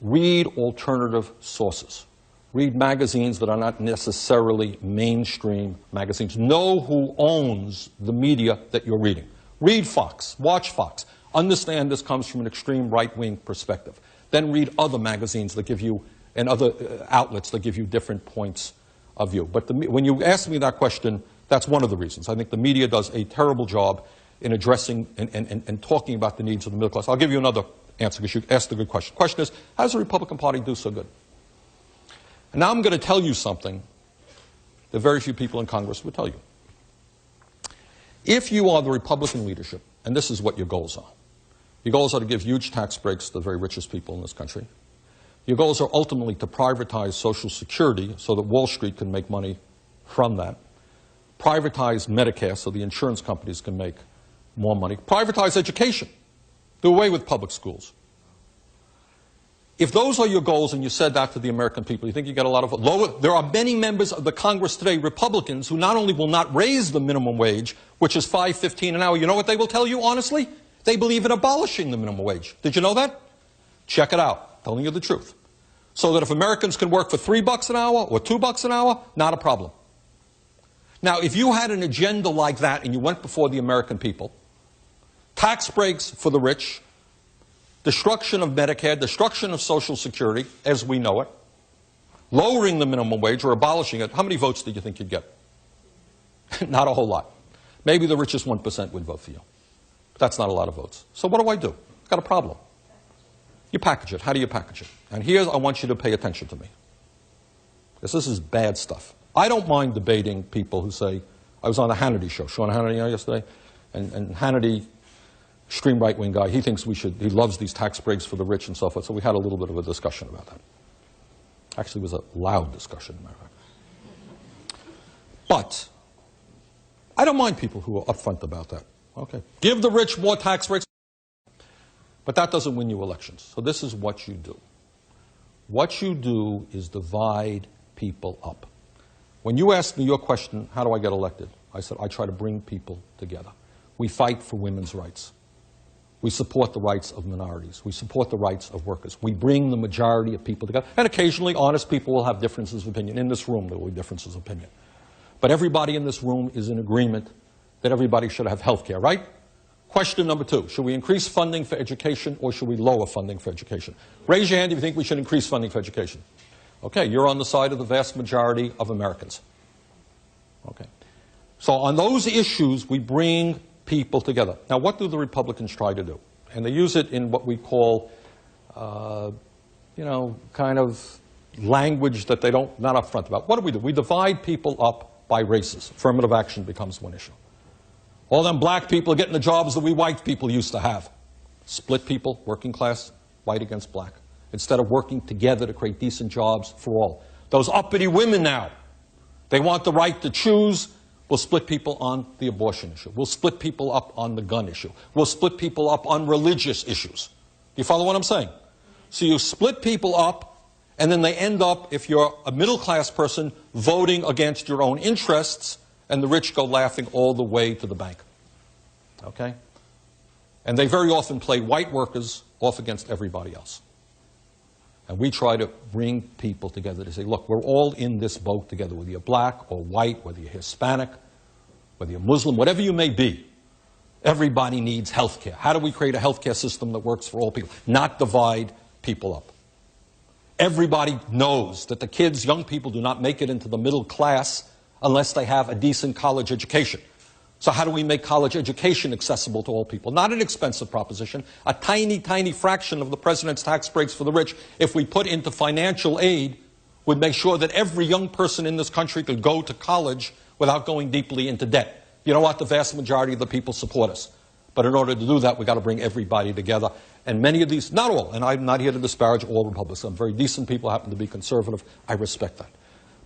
read alternative sources. Read magazines that are not necessarily mainstream magazines. Know who owns the media that you're reading. Read Fox. Watch Fox. Understand this comes from an extreme right-wing perspective. Then read other magazines that give you, and other outlets that give you different points of view. But when you ask me that question, that's one of the reasons. I think the media does a terrible job in addressing and talking about the needs of the middle class. I'll give you another answer because you asked a good question. The question is, how does the Republican Party do so good? And now I'm going to tell you something that very few people in Congress would tell you. If you are the Republican leadership, and this is what your goals are. Your goals are to give huge tax breaks to the very richest people in this country. Your goals are ultimately to privatize Social Security so that Wall Street can make money from that. Privatize Medicare so the insurance companies can make more money. Privatize education. Do away with public schools. If those are your goals and you said that to the American people, you think you get a lot of lower? There are many members of the Congress today, Republicans, who not only will not raise the minimum wage, which is $5.15 an hour, you know what they will tell you, honestly? They believe in abolishing the minimum wage. Did you know that? Check it out. Telling you the truth. So that if Americans can work for $3 an hour or $2 an hour, not a problem. Now, if you had an agenda like that and you went before the American people, tax breaks for the rich, destruction of Medicare, destruction of Social Security, as we know it, lowering the minimum wage or abolishing it, how many votes did you think you'd get? Not a whole lot. Maybe the richest 1% would vote for you. But that's not a lot of votes. So what do? I've got a problem. You package it. How do you package it? And here I want you to pay attention to me. Because this is bad stuff. I don't mind debating people who say, I was on the Hannity show, Sean Hannity yesterday, and Hannity, extreme right-wing guy, he thinks he loves these tax breaks for the rich and so forth, so we had a little bit of a discussion about that. Actually, it was a loud discussion, matter of fact. But I don't mind people who are upfront about that. Okay, give the rich more tax breaks, but that doesn't win you elections. So this is what you do. What you do is divide people up. When you asked me your question, how do I get elected? I said, I try to bring people together. We fight for women's rights. We support the rights of minorities. We support the rights of workers. We bring the majority of people together. And occasionally, honest people will have differences of opinion. In this room, there will be differences of opinion. But everybody in this room is in agreement that everybody should have health care, right? Question number 2, should we increase funding for education or should we lower funding for education? Raise your hand if you think we should increase funding for education. Okay, you're on the side of the vast majority of Americans. Okay. So on those issues, we bring people together. Now, what do the Republicans try to do? And they use it in what we call, kind of language that they not upfront about. What do? We divide people up by races. Affirmative action becomes one issue. All them black people are getting the jobs that we white people used to have. Split people, working class, white against black, instead of working together to create decent jobs for all. Those uppity women now, they want the right to choose. We'll split people on the abortion issue. We'll split people up on the gun issue. We'll split people up on religious issues. Do you follow what I'm saying? So you split people up, and then they end up, if you're a middle-class person, voting against your own interests, and the rich go laughing all the way to the bank. Okay? And they very often play white workers off against everybody else. And we try to bring people together to say, look, we're all in this boat together, whether you're black or white, whether you're Hispanic, whether you're Muslim, whatever you may be. Everybody needs health care. How do we create a health care system that works for all people? Not divide people up. Everybody knows that the kids, young people, do not make it into the middle class unless they have a decent college education. So how do we make college education accessible to all people? Not an expensive proposition, a tiny, tiny fraction of the president's tax breaks for the rich, if we put into financial aid, would make sure that every young person in this country could go to college without going deeply into debt. You know what? The vast majority of the people support us. But in order to do that, we've got to bring everybody together. And many of these, not all, and I'm not here to disparage all Republicans. Some very decent people happen to be conservative. I respect that.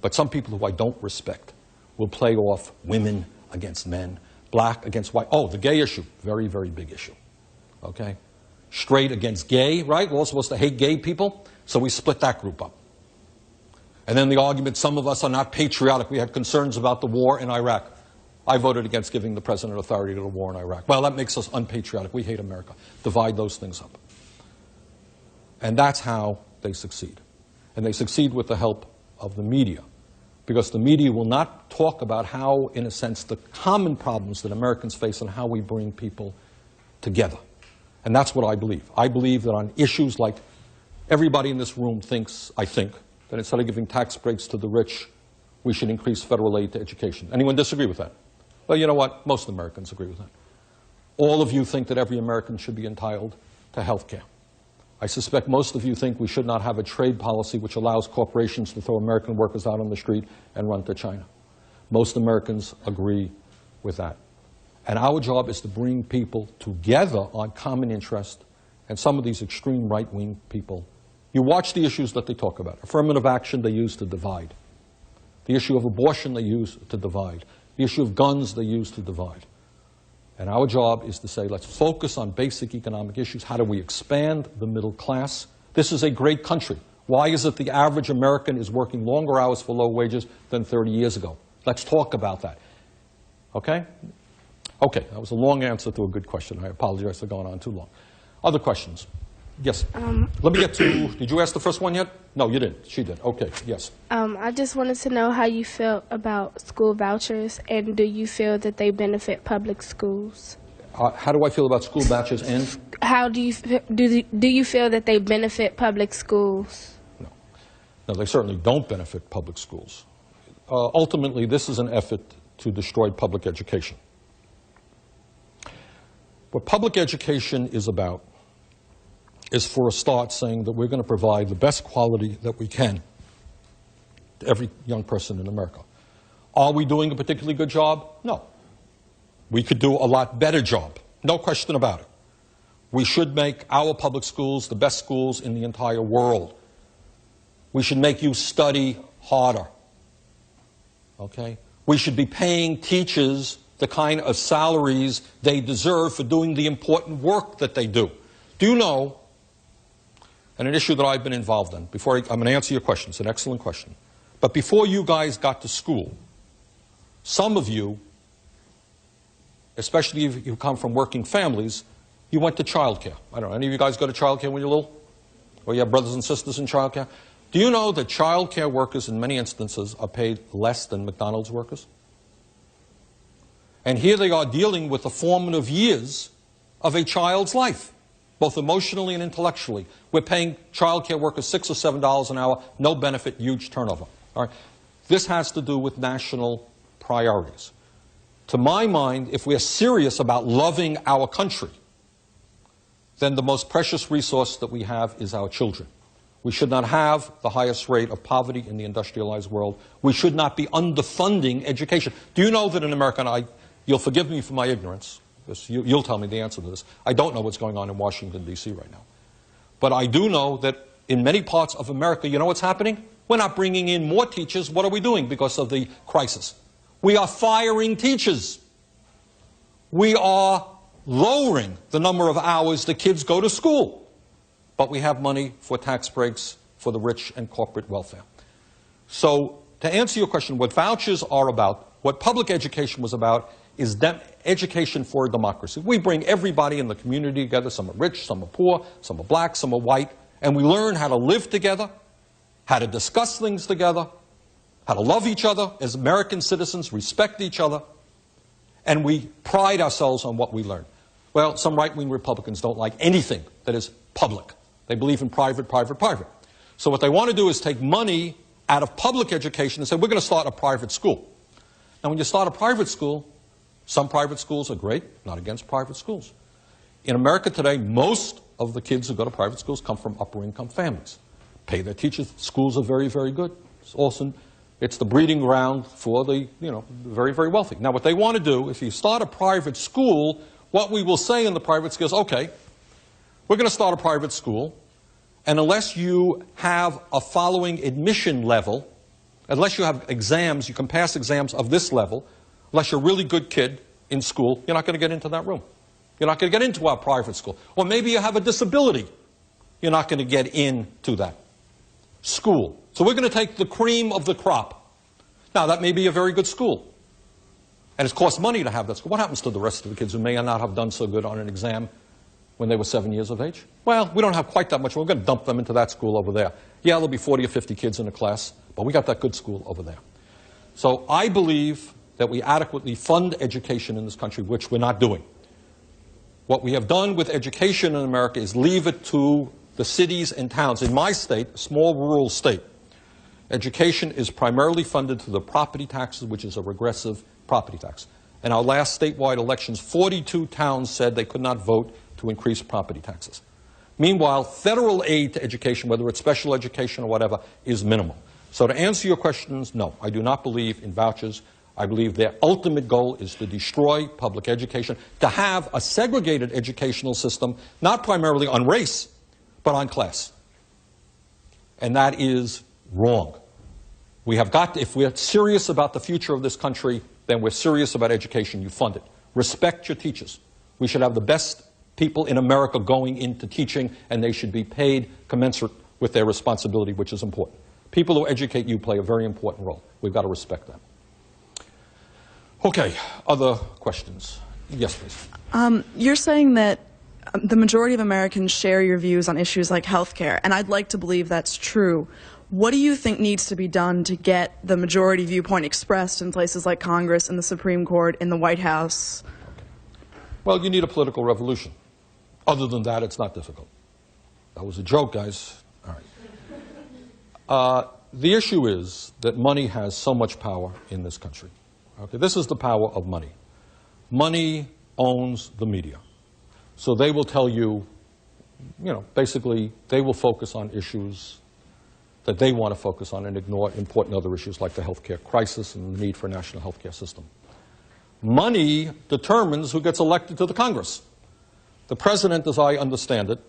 But some people who I don't respect will play off women against men, black against white. Oh, the gay issue, very, very big issue. Okay? Straight against gay, right? We're all supposed to hate gay people, so we split that group up. And then the argument, some of us are not patriotic. We had concerns about the war in Iraq. I voted against giving the president authority to the war in Iraq. Well, that makes us unpatriotic. We hate America. Divide those things up. And that's how they succeed. And they succeed with the help of the media. Because the media will not talk about how, in a sense, the common problems that Americans face and how we bring people together. And that's what I believe. I believe that on issues like everybody in this room thinks, I think, that instead of giving tax breaks to the rich, we should increase federal aid to education. Anyone disagree with that? Well, you know what? Most Americans agree with that. All of you think that every American should be entitled to health care. I suspect most of you think we should not have a trade policy which allows corporations to throw American workers out on the street and run to China. Most Americans agree with that. And our job is to bring people together on common interest, and some of these extreme right-wing people, you watch the issues that they talk about. Affirmative action they use to divide. The issue of abortion they use to divide. The issue of guns they use to divide. And our job is to say, let's focus on basic economic issues. How do we expand the middle class? This is a great country. Why is it the average American is working longer hours for low wages than 30 years ago? Let's talk about that. Okay? Okay, that was a long answer to a good question. I apologize for going on too long. Other questions? Yes. Let me get to, did you ask the first one yet? No, you didn't. She did. Okay, yes. I just wanted to know how you felt about school vouchers, and do you feel that they benefit public schools? How do I feel about school vouchers and? How do you feel that they benefit public schools? No. No, they certainly don't benefit public schools. Ultimately, this is an effort to destroy public education. What public education is about is, for a start, saying that we're going to provide the best quality that we can to every young person in America. Are we doing a particularly good job? No. We could do a lot better job. No question about it. We should make our public schools the best schools in the entire world. We should make you study harder. Okay? We should be paying teachers the kind of salaries they deserve for doing the important work that they do. Do you know, and an issue that I've been involved in, I'm going to answer your question, it's an excellent question, but before you guys got to school, some of you, especially if you come from working families, you went to childcare. I don't know, any of you guys go to childcare when you're little? Or you have brothers and sisters in childcare? Do you know that childcare workers in many instances are paid less than McDonald's workers? And here they are dealing with the formative years of a child's life, both emotionally and intellectually. We're paying childcare workers $6 or $7 an hour, no benefit, huge turnover. All right? This has to do with national priorities. To my mind, if we're serious about loving our country, then the most precious resource that we have is our children. We should not have the highest rate of poverty in the industrialized world. We should not be underfunding education. Do you know that in America, and you'll forgive me for my ignorance, because you'll tell me the answer to this. I don't know what's going on in Washington, D.C. right now. But I do know that in many parts of America, you know what's happening? We're not bringing in more teachers. What are we doing because of the crisis? We are firing teachers. We are lowering the number of hours the kids go to school. But we have money for tax breaks for the rich and corporate welfare. So to answer your question, what vouchers are about, what public education was about, is education for democracy. We bring everybody in the community together. Some are rich, some are poor, some are black, some are white. And we learn how to live together, how to discuss things together, how to love each other as American citizens, respect each other. And we pride ourselves on what we learn. Well, some right-wing Republicans don't like anything that is public. They believe in private, private, private. So what they want to do is take money out of public education and say, we're going to start a private school. Now, when you start a private school, some private schools are great, not against private schools. In America today, most of the kids who go to private schools come from upper-income families. Pay their teachers. Schools are very, very good. It's the breeding ground for the, very, very wealthy. Now, what they want to do, if you start a private school, what we will say in the private school is, okay, we're going to start a private school, and unless you have a following admission level, unless you have exams, you can pass exams of this level, unless you're a really good kid in school, you're not going to get into that room. You're not going to get into our private school. Or maybe you have a disability. You're not going to get into that school. So we're going to take the cream of the crop. Now, that may be a very good school. And it costs money to have that school. What happens to the rest of the kids who may not have done so good on an exam when they were 7 years of age? Well, we don't have quite that much. We're going to dump them into that school over there. Yeah, there'll be 40 or 50 kids in a class, but we got that good school over there. So I believe that we adequately fund education in this country, which we're not doing. What we have done with education in America is leave it to the cities and towns. In my state, a small rural state, education is primarily funded through the property taxes, which is a regressive property tax. In our last statewide elections, 42 towns said they could not vote to increase property taxes. Meanwhile, federal aid to education, whether it's special education or whatever, is minimal. So to answer your questions, no, I do not believe in vouchers. I believe their ultimate goal is to destroy public education, to have a segregated educational system, not primarily on race, but on class. And that is wrong. We have got to, if we're serious about the future of this country, then we're serious about education. You fund it. Respect your teachers. We should have the best people in America going into teaching, and they should be paid commensurate with their responsibility, which is important. People who educate you play a very important role. We've got to respect that. Okay, other questions? Yes, please. You're saying that the majority of Americans share your views on issues like health care, and I'd like to believe that's true. What do you think needs to be done to get the majority viewpoint expressed in places like Congress and the Supreme Court, in the White House? Well, you need a political revolution. Other than that, it's not difficult. That was a joke, guys. All right. The issue is that money has so much power in this country. Okay, this is the power of money. Money owns the media. So they will tell you, basically, they will focus on issues that they want to focus on and ignore important other issues like the healthcare crisis and the need for a national healthcare system. Money determines who gets elected to the Congress. The president, as I understand it,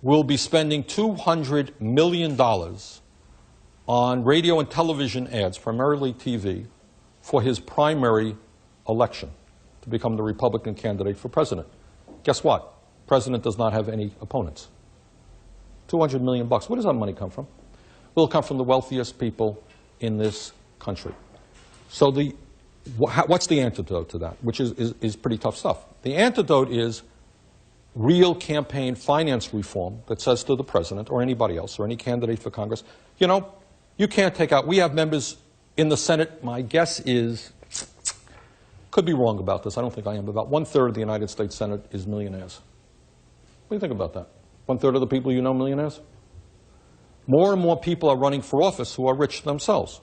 will be spending $200 million on radio and television ads, primarily TV, for his primary election to become the Republican candidate for president. Guess what? The president does not have any opponents. $200 million. Where does that money come from? Well, it'll come from the wealthiest people in this country. So what's the antidote to that, which is pretty tough stuff? The antidote is real campaign finance reform that says to the president or anybody else or any candidate for Congress, you can't take out, we have members in the Senate, my guess is, could be wrong about this, I don't think I am, but about 1/3 of the United States Senate is millionaires. What do you think about that? 1/3 of the people you know millionaires? More and more people are running for office who are rich themselves.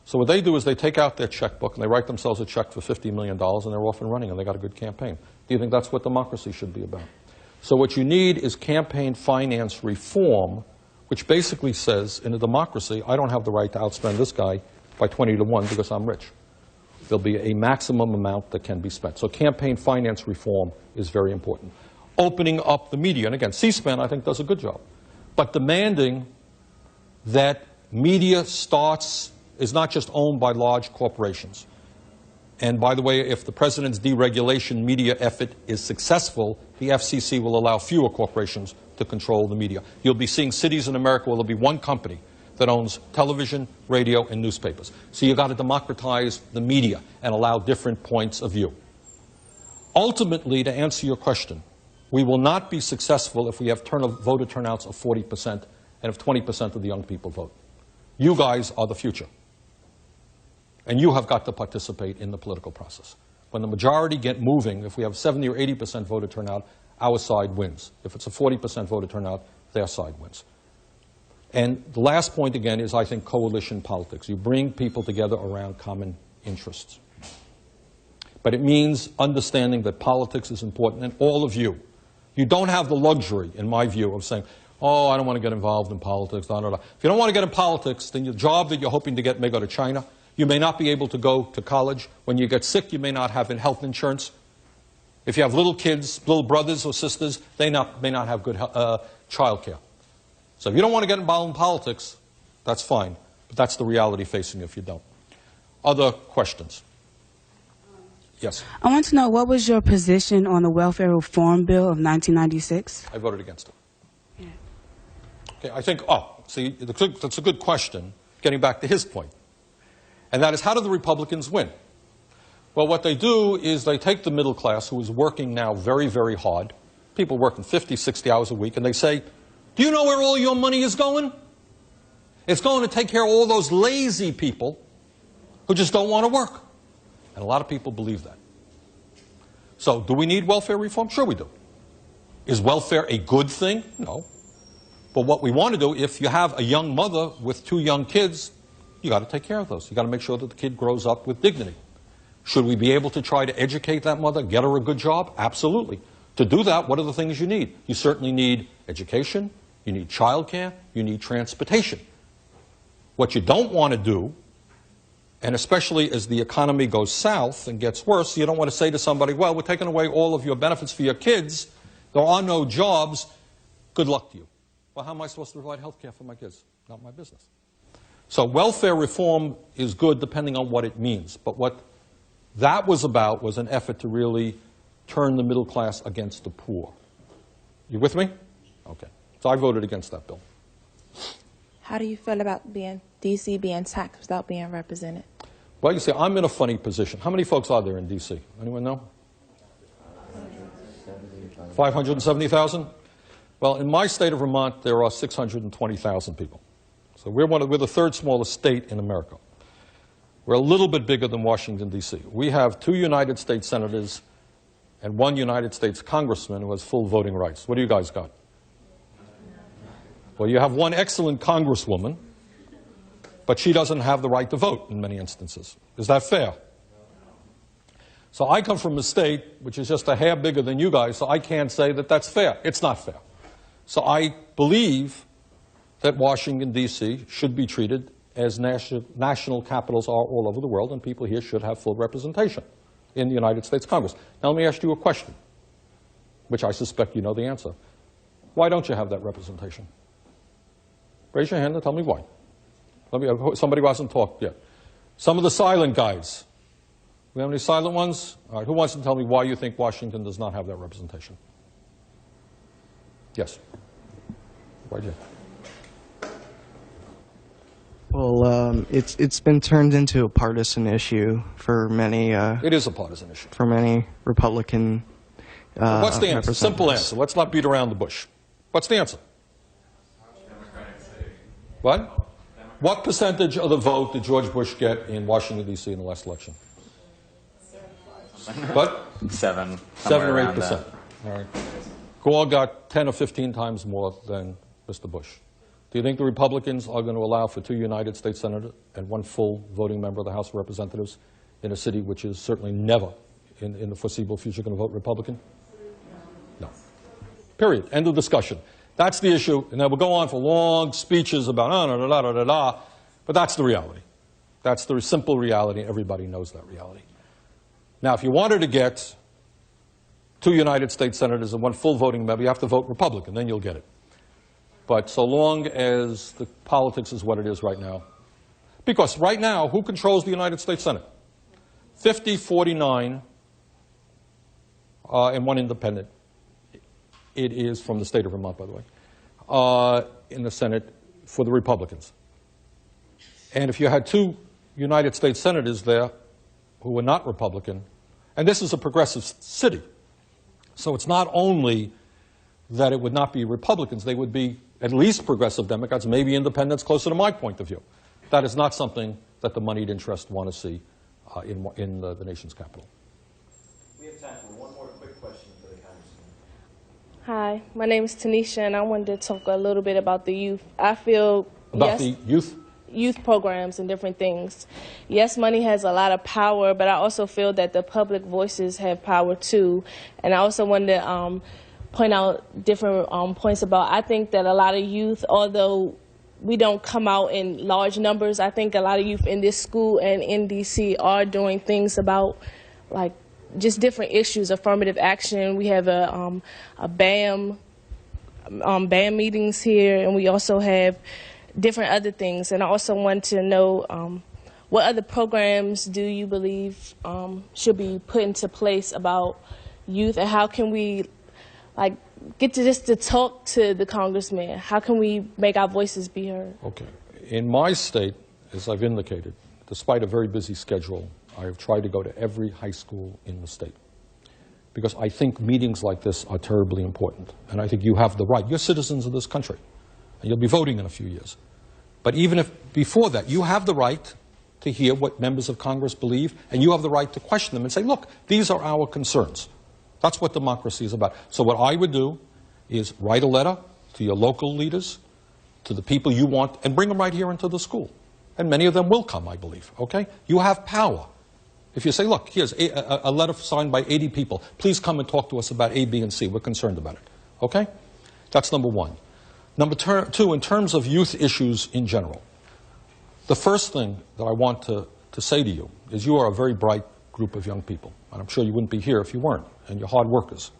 So what they do is they take out their checkbook and they write themselves a check for $50 million and they're off and running and they got a good campaign. Do you think that's what democracy should be about? So what you need is campaign finance reform, which basically says, in a democracy, I don't have the right to outspend this guy by 20 to 1 because I'm rich. There'll be a maximum amount that can be spent. So campaign finance reform is very important. Opening up the media, and again, C-SPAN, I think, does a good job. But demanding that media is not just owned by large corporations. And by the way, if the president's deregulation media effort is successful, the FCC will allow fewer corporations to control the media. You'll be seeing cities in America where there'll be one company that owns television, radio, and newspapers. So you've got to democratize the media and allow different points of view. Ultimately, to answer your question, we will not be successful if we have voter turnouts of 40% and if 20% of the young people vote. You guys are the future. And you have got to participate in the political process. When the majority get moving, if we have 70 or 80% voter turnout, our side wins. If it's a 40% voter turnout, their side wins. And the last point, again, is, I think, coalition politics. You bring people together around common interests. But it means understanding that politics is important, and all of you. You don't have the luxury, in my view, of saying, oh, I don't want to get involved in politics. If you don't want to get in politics, then your job that you're hoping to get may go to China. You may not be able to go to college. When you get sick, you may not have health insurance. If you have little kids, little brothers or sisters, they may not have good child care. So if you don't want to get involved in politics, that's fine. But that's the reality facing you if you don't. Other questions? Yes. I want to know, what was your position on the Welfare Reform Bill of 1996? I voted against it. Yeah. Okay, I think, see, that's a good question, getting back to his point. And that is, how do the Republicans win? Well, what they do is they take the middle class, who is working now very, very hard, people working 50, 60 hours a week, and they say, do you know where all your money is going? It's going to take care of all those lazy people who just don't want to work. And a lot of people believe that. So, do we need welfare reform? Sure we do. Is welfare a good thing? No. But what we want to do, if you have a young mother with 2 young kids, you got to take care of those. You got to make sure that the kid grows up with dignity. Should we be able to try to educate that mother, get her a good job? Absolutely. To do that, what are the things you need? You certainly need education, you need childcare, you need transportation. What you don't want to do, and especially as the economy goes south and gets worse, you don't want to say to somebody, well, we're taking away all of your benefits for your kids, there are no jobs, good luck to you. Well, how am I supposed to provide health care for my kids? Not my business. So welfare reform is good depending on what it means. But what that was about was an effort to really turn the middle class against the poor. You with me? Okay. So I voted against that bill. How do you feel about D.C. being taxed without being represented? Well, you see, I'm in a funny position. How many folks are there in D.C.? Anyone know? 570,000? Well, in my state of Vermont, there are 620,000 people. So we're the 3rd smallest state in America. We're a little bit bigger than Washington, D.C. We have 2 United States senators and 1 United States congressman who has full voting rights. What do you guys got? Well, you have 1 excellent congresswoman, but she doesn't have the right to vote in many instances. Is that fair? So I come from a state which is just a hair bigger than you guys, so I can't say that that's fair. It's not fair. So I believe that Washington, D.C. should be treated as national capitals are all over the world, and people here should have full representation in the United States Congress. Now let me ask you a question, which I suspect you know the answer. Why don't you have that representation? Raise your hand and tell me why. Somebody who hasn't talked yet. Some of the silent guys. We have any silent ones? All right, who wants to tell me why you think Washington does not have that representation? Yes. Right here. Well, it's been turned into a partisan issue for many. It is a partisan issue for many Republican. What's the answer? Simple answer. Let's not beat around the bush. What's the answer? What? What percentage of the vote did George Bush get in Washington, D.C. in the last election? What? 7. 7 or 8%. All right. Gore got 10 or 15 times more than Mr. Bush. Do you think the Republicans are going to allow for 2 United States senators and 1 full voting member of the House of Representatives in a city which is certainly never in the foreseeable future going to vote Republican? No. period. End of discussion. That's the issue, and then we'll go on for long speeches about da-da-da-da-da-da, but that's the reality. That's the simple reality. Everybody knows that reality. Now, if you wanted to get 2 United States senators and 1 full voting member, you have to vote Republican, then you'll get it. But so long as the politics is what it is right now, because right now, who controls the United States Senate? 50-49 and 1 independent. It is from the state of Vermont, by the way, in the Senate for the Republicans. And if you had 2 United States senators there who were not Republican, and this is a progressive city, so it's not only that it would not be Republicans, they would be at least progressive Democrats, maybe independents, closer to my point of view. That is not something that the moneyed interests want to see in the nation's capital. We have time for one more quick question for the Congressman. Hi, my name is Tanisha, and I wanted to talk a little bit about the youth. I feel about the youth programs and different things. Yes, money has a lot of power, but I also feel that the public voices have power too. And I also wanted to point out different points about, I think that a lot of youth, although we don't come out in large numbers, I think a lot of youth in this school and in D.C. are doing things about, like, just different issues, affirmative action. We have a BAM meetings here, and we also have different other things. And I also want to know what other programs do you believe should be put into place about youth, and how can we get to just to talk to the congressman? How can we make our voices be heard? Okay. In my state, as I've indicated, despite a very busy schedule, I have tried to go to every high school in the state, because I think meetings like this are terribly important. And I think you have the right. You're citizens of this country, and you'll be voting in a few years. But even if before that, you have the right to hear what members of Congress believe, and you have the right to question them and say, look, these are our concerns. That's what democracy is about. So what I would do is write a letter to your local leaders, to the people you want, and bring them right here into the school. And many of them will come, I believe, okay? You have power. If you say, look, here's a letter signed by 80 people. Please come and talk to us about A, B, and C. We're concerned about it, okay? That's number one. Number 2, in terms of youth issues in general, the first thing that I want to say to you is you are a very bright group of young people. And I'm sure you wouldn't be here if you weren't, and you're hard workers.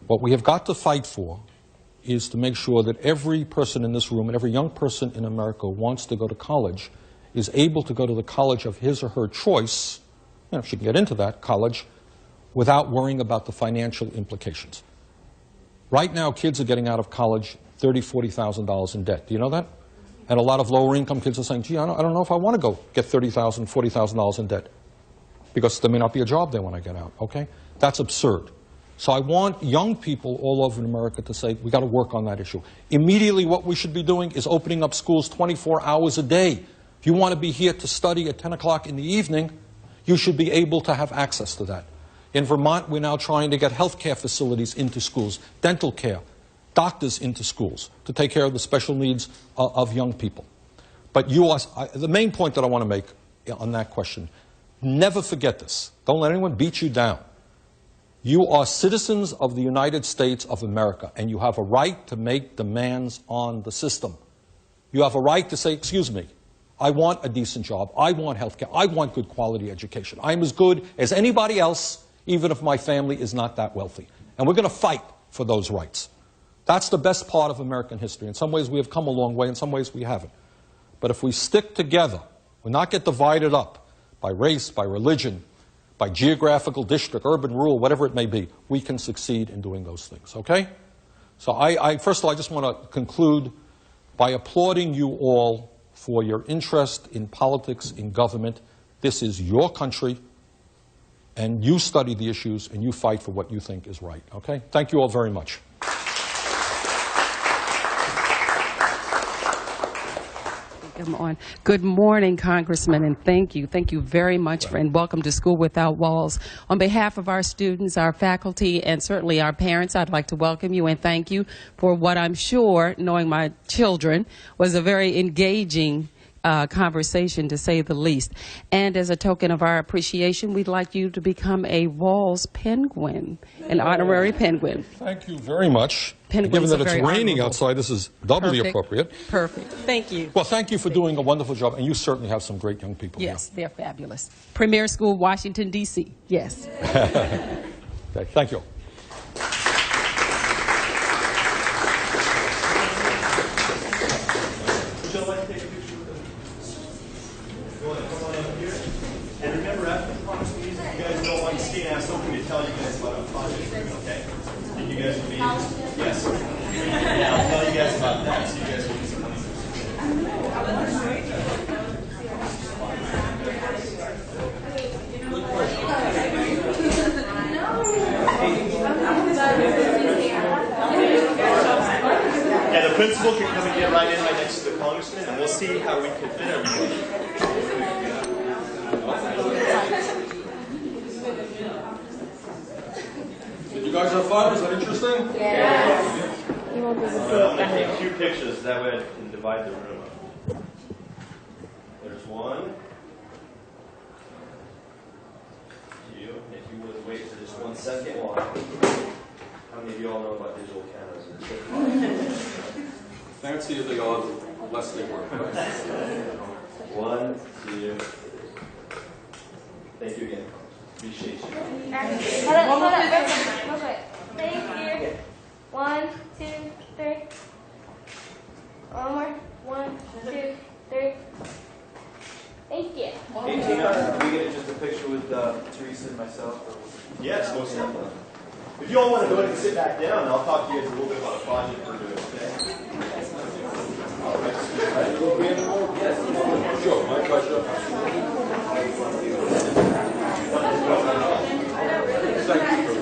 What we have got to fight for is to make sure that every person in this room and every young person in America who wants to go to college is able to go to the college of his or her choice, you know, if she can get into that college, without worrying about the financial implications. Right now, kids are getting out of college $30,000, $40,000 in debt. Do you know that? And a lot of lower income kids are saying, gee, I don't know if I want to go get $30,000, $40,000 in debt, because there may not be a job there when I get out, okay? That's absurd. So I want young people all over America to say, we got to work on that issue. Immediately what we should be doing is opening up schools 24 hours a day. If you want to be here to study at 10 o'clock in the evening, you should be able to have access to that. In Vermont, we're now trying to get health care facilities into schools, dental care, doctors into schools to take care of the special needs of young people. But the main point that I want to make on that question, never forget this. Don't let anyone beat you down. You are citizens of the United States of America, and you have a right to make demands on the system. You have a right to say, excuse me, I want a decent job, I want health care, I want good quality education. I'm as good as anybody else, even if my family is not that wealthy. And we're going to fight for those rights. That's the best part of American history. In some ways we have come a long way, in some ways we haven't. But if we stick together, we not get divided up by race, by religion, by geographical district, urban, rural, whatever it may be, we can succeed in doing those things, okay? So first of all, I just want to conclude by applauding you all for your interest in politics, in government. This is your country, and you study the issues, and you fight for what you think is right, okay? Thank you all very much. Good morning, Congressman, and thank you. Thank you very much and welcome to School Without Walls. On behalf of our students, our faculty, and certainly our parents, I'd like to welcome you and thank you for what I'm sure, knowing my children, was a very engaging conversation, to say the least. And as a token of our appreciation, we'd like you to become a Walls Penguin, an honorary penguin. Thank you very much. Penguins Given that are it's very raining honorable. outside, this is doubly Perfect. appropriate. Perfect. Thank you. Well, thank you for doing a wonderful job, and you certainly have some great young people Yes, they're fabulous. Premier School, Washington, D.C. Yes. here. Okay, thank you. And remember, after the promise meeting, if you guys don't want to stay, ask something to tell you guys about our project, okay? And you guys will be, yes. Yeah, I'll tell you guys about that, so you guys will get some money. Yeah, the principal can come and get right in right next to the congressman, and we'll see how we can fit everybody. Did you guys have fun? Was that interesting? Yes. I'm going to take 2 pictures, that way I can divide the room up. There's one. 2. If you would wait for just 1 second while how many of you all know about digital cameras? Fancier they are, the less they work. 1, 2. Thank you again. Appreciate you. Hold up. Real quick. Thank you. 1, 2, 3. One more. 1, 2, 3. Thank you. Hey, Tina, can we get just a picture with Teresa and myself? Yes, most definitely. If you all want to go ahead and sit back down, I'll talk to you guys a little bit about a project we're doing today. All right. Yes. Sure, my pleasure. Thank you.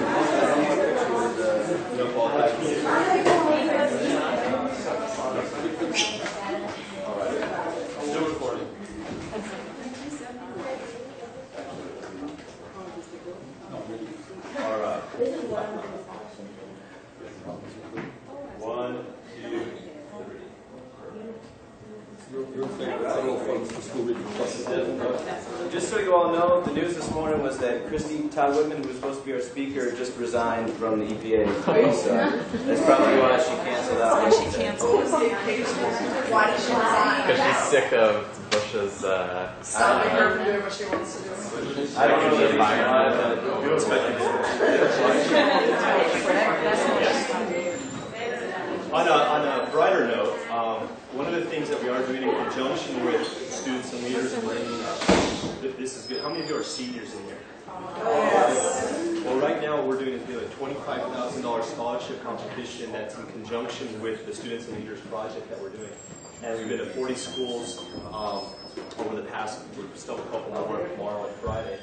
All right. Still recording. All right. 1, 2, 3. Your favorite federal funds for school reading classes. Just so you all know, the news this morning was that Christy Todd Whitman, who was supposed to be our speaker, just resigned from the EPA. So that's probably why she canceled out. Why she canceled? Why did she resign? Because she's sick of Bush's. Stopping her from doing what she wants to do. I don't know the reason why, but we expect On a brighter note, one of the things that we are doing in conjunction with students and leaders and learning, this is good. How many of you are seniors in here? Yes. Well, right now what we're doing is we have a $25,000 scholarship competition that's in conjunction with the Students and Leaders project that we're doing. And we've been to 40 schools over the past, we've still a couple more tomorrow and Friday.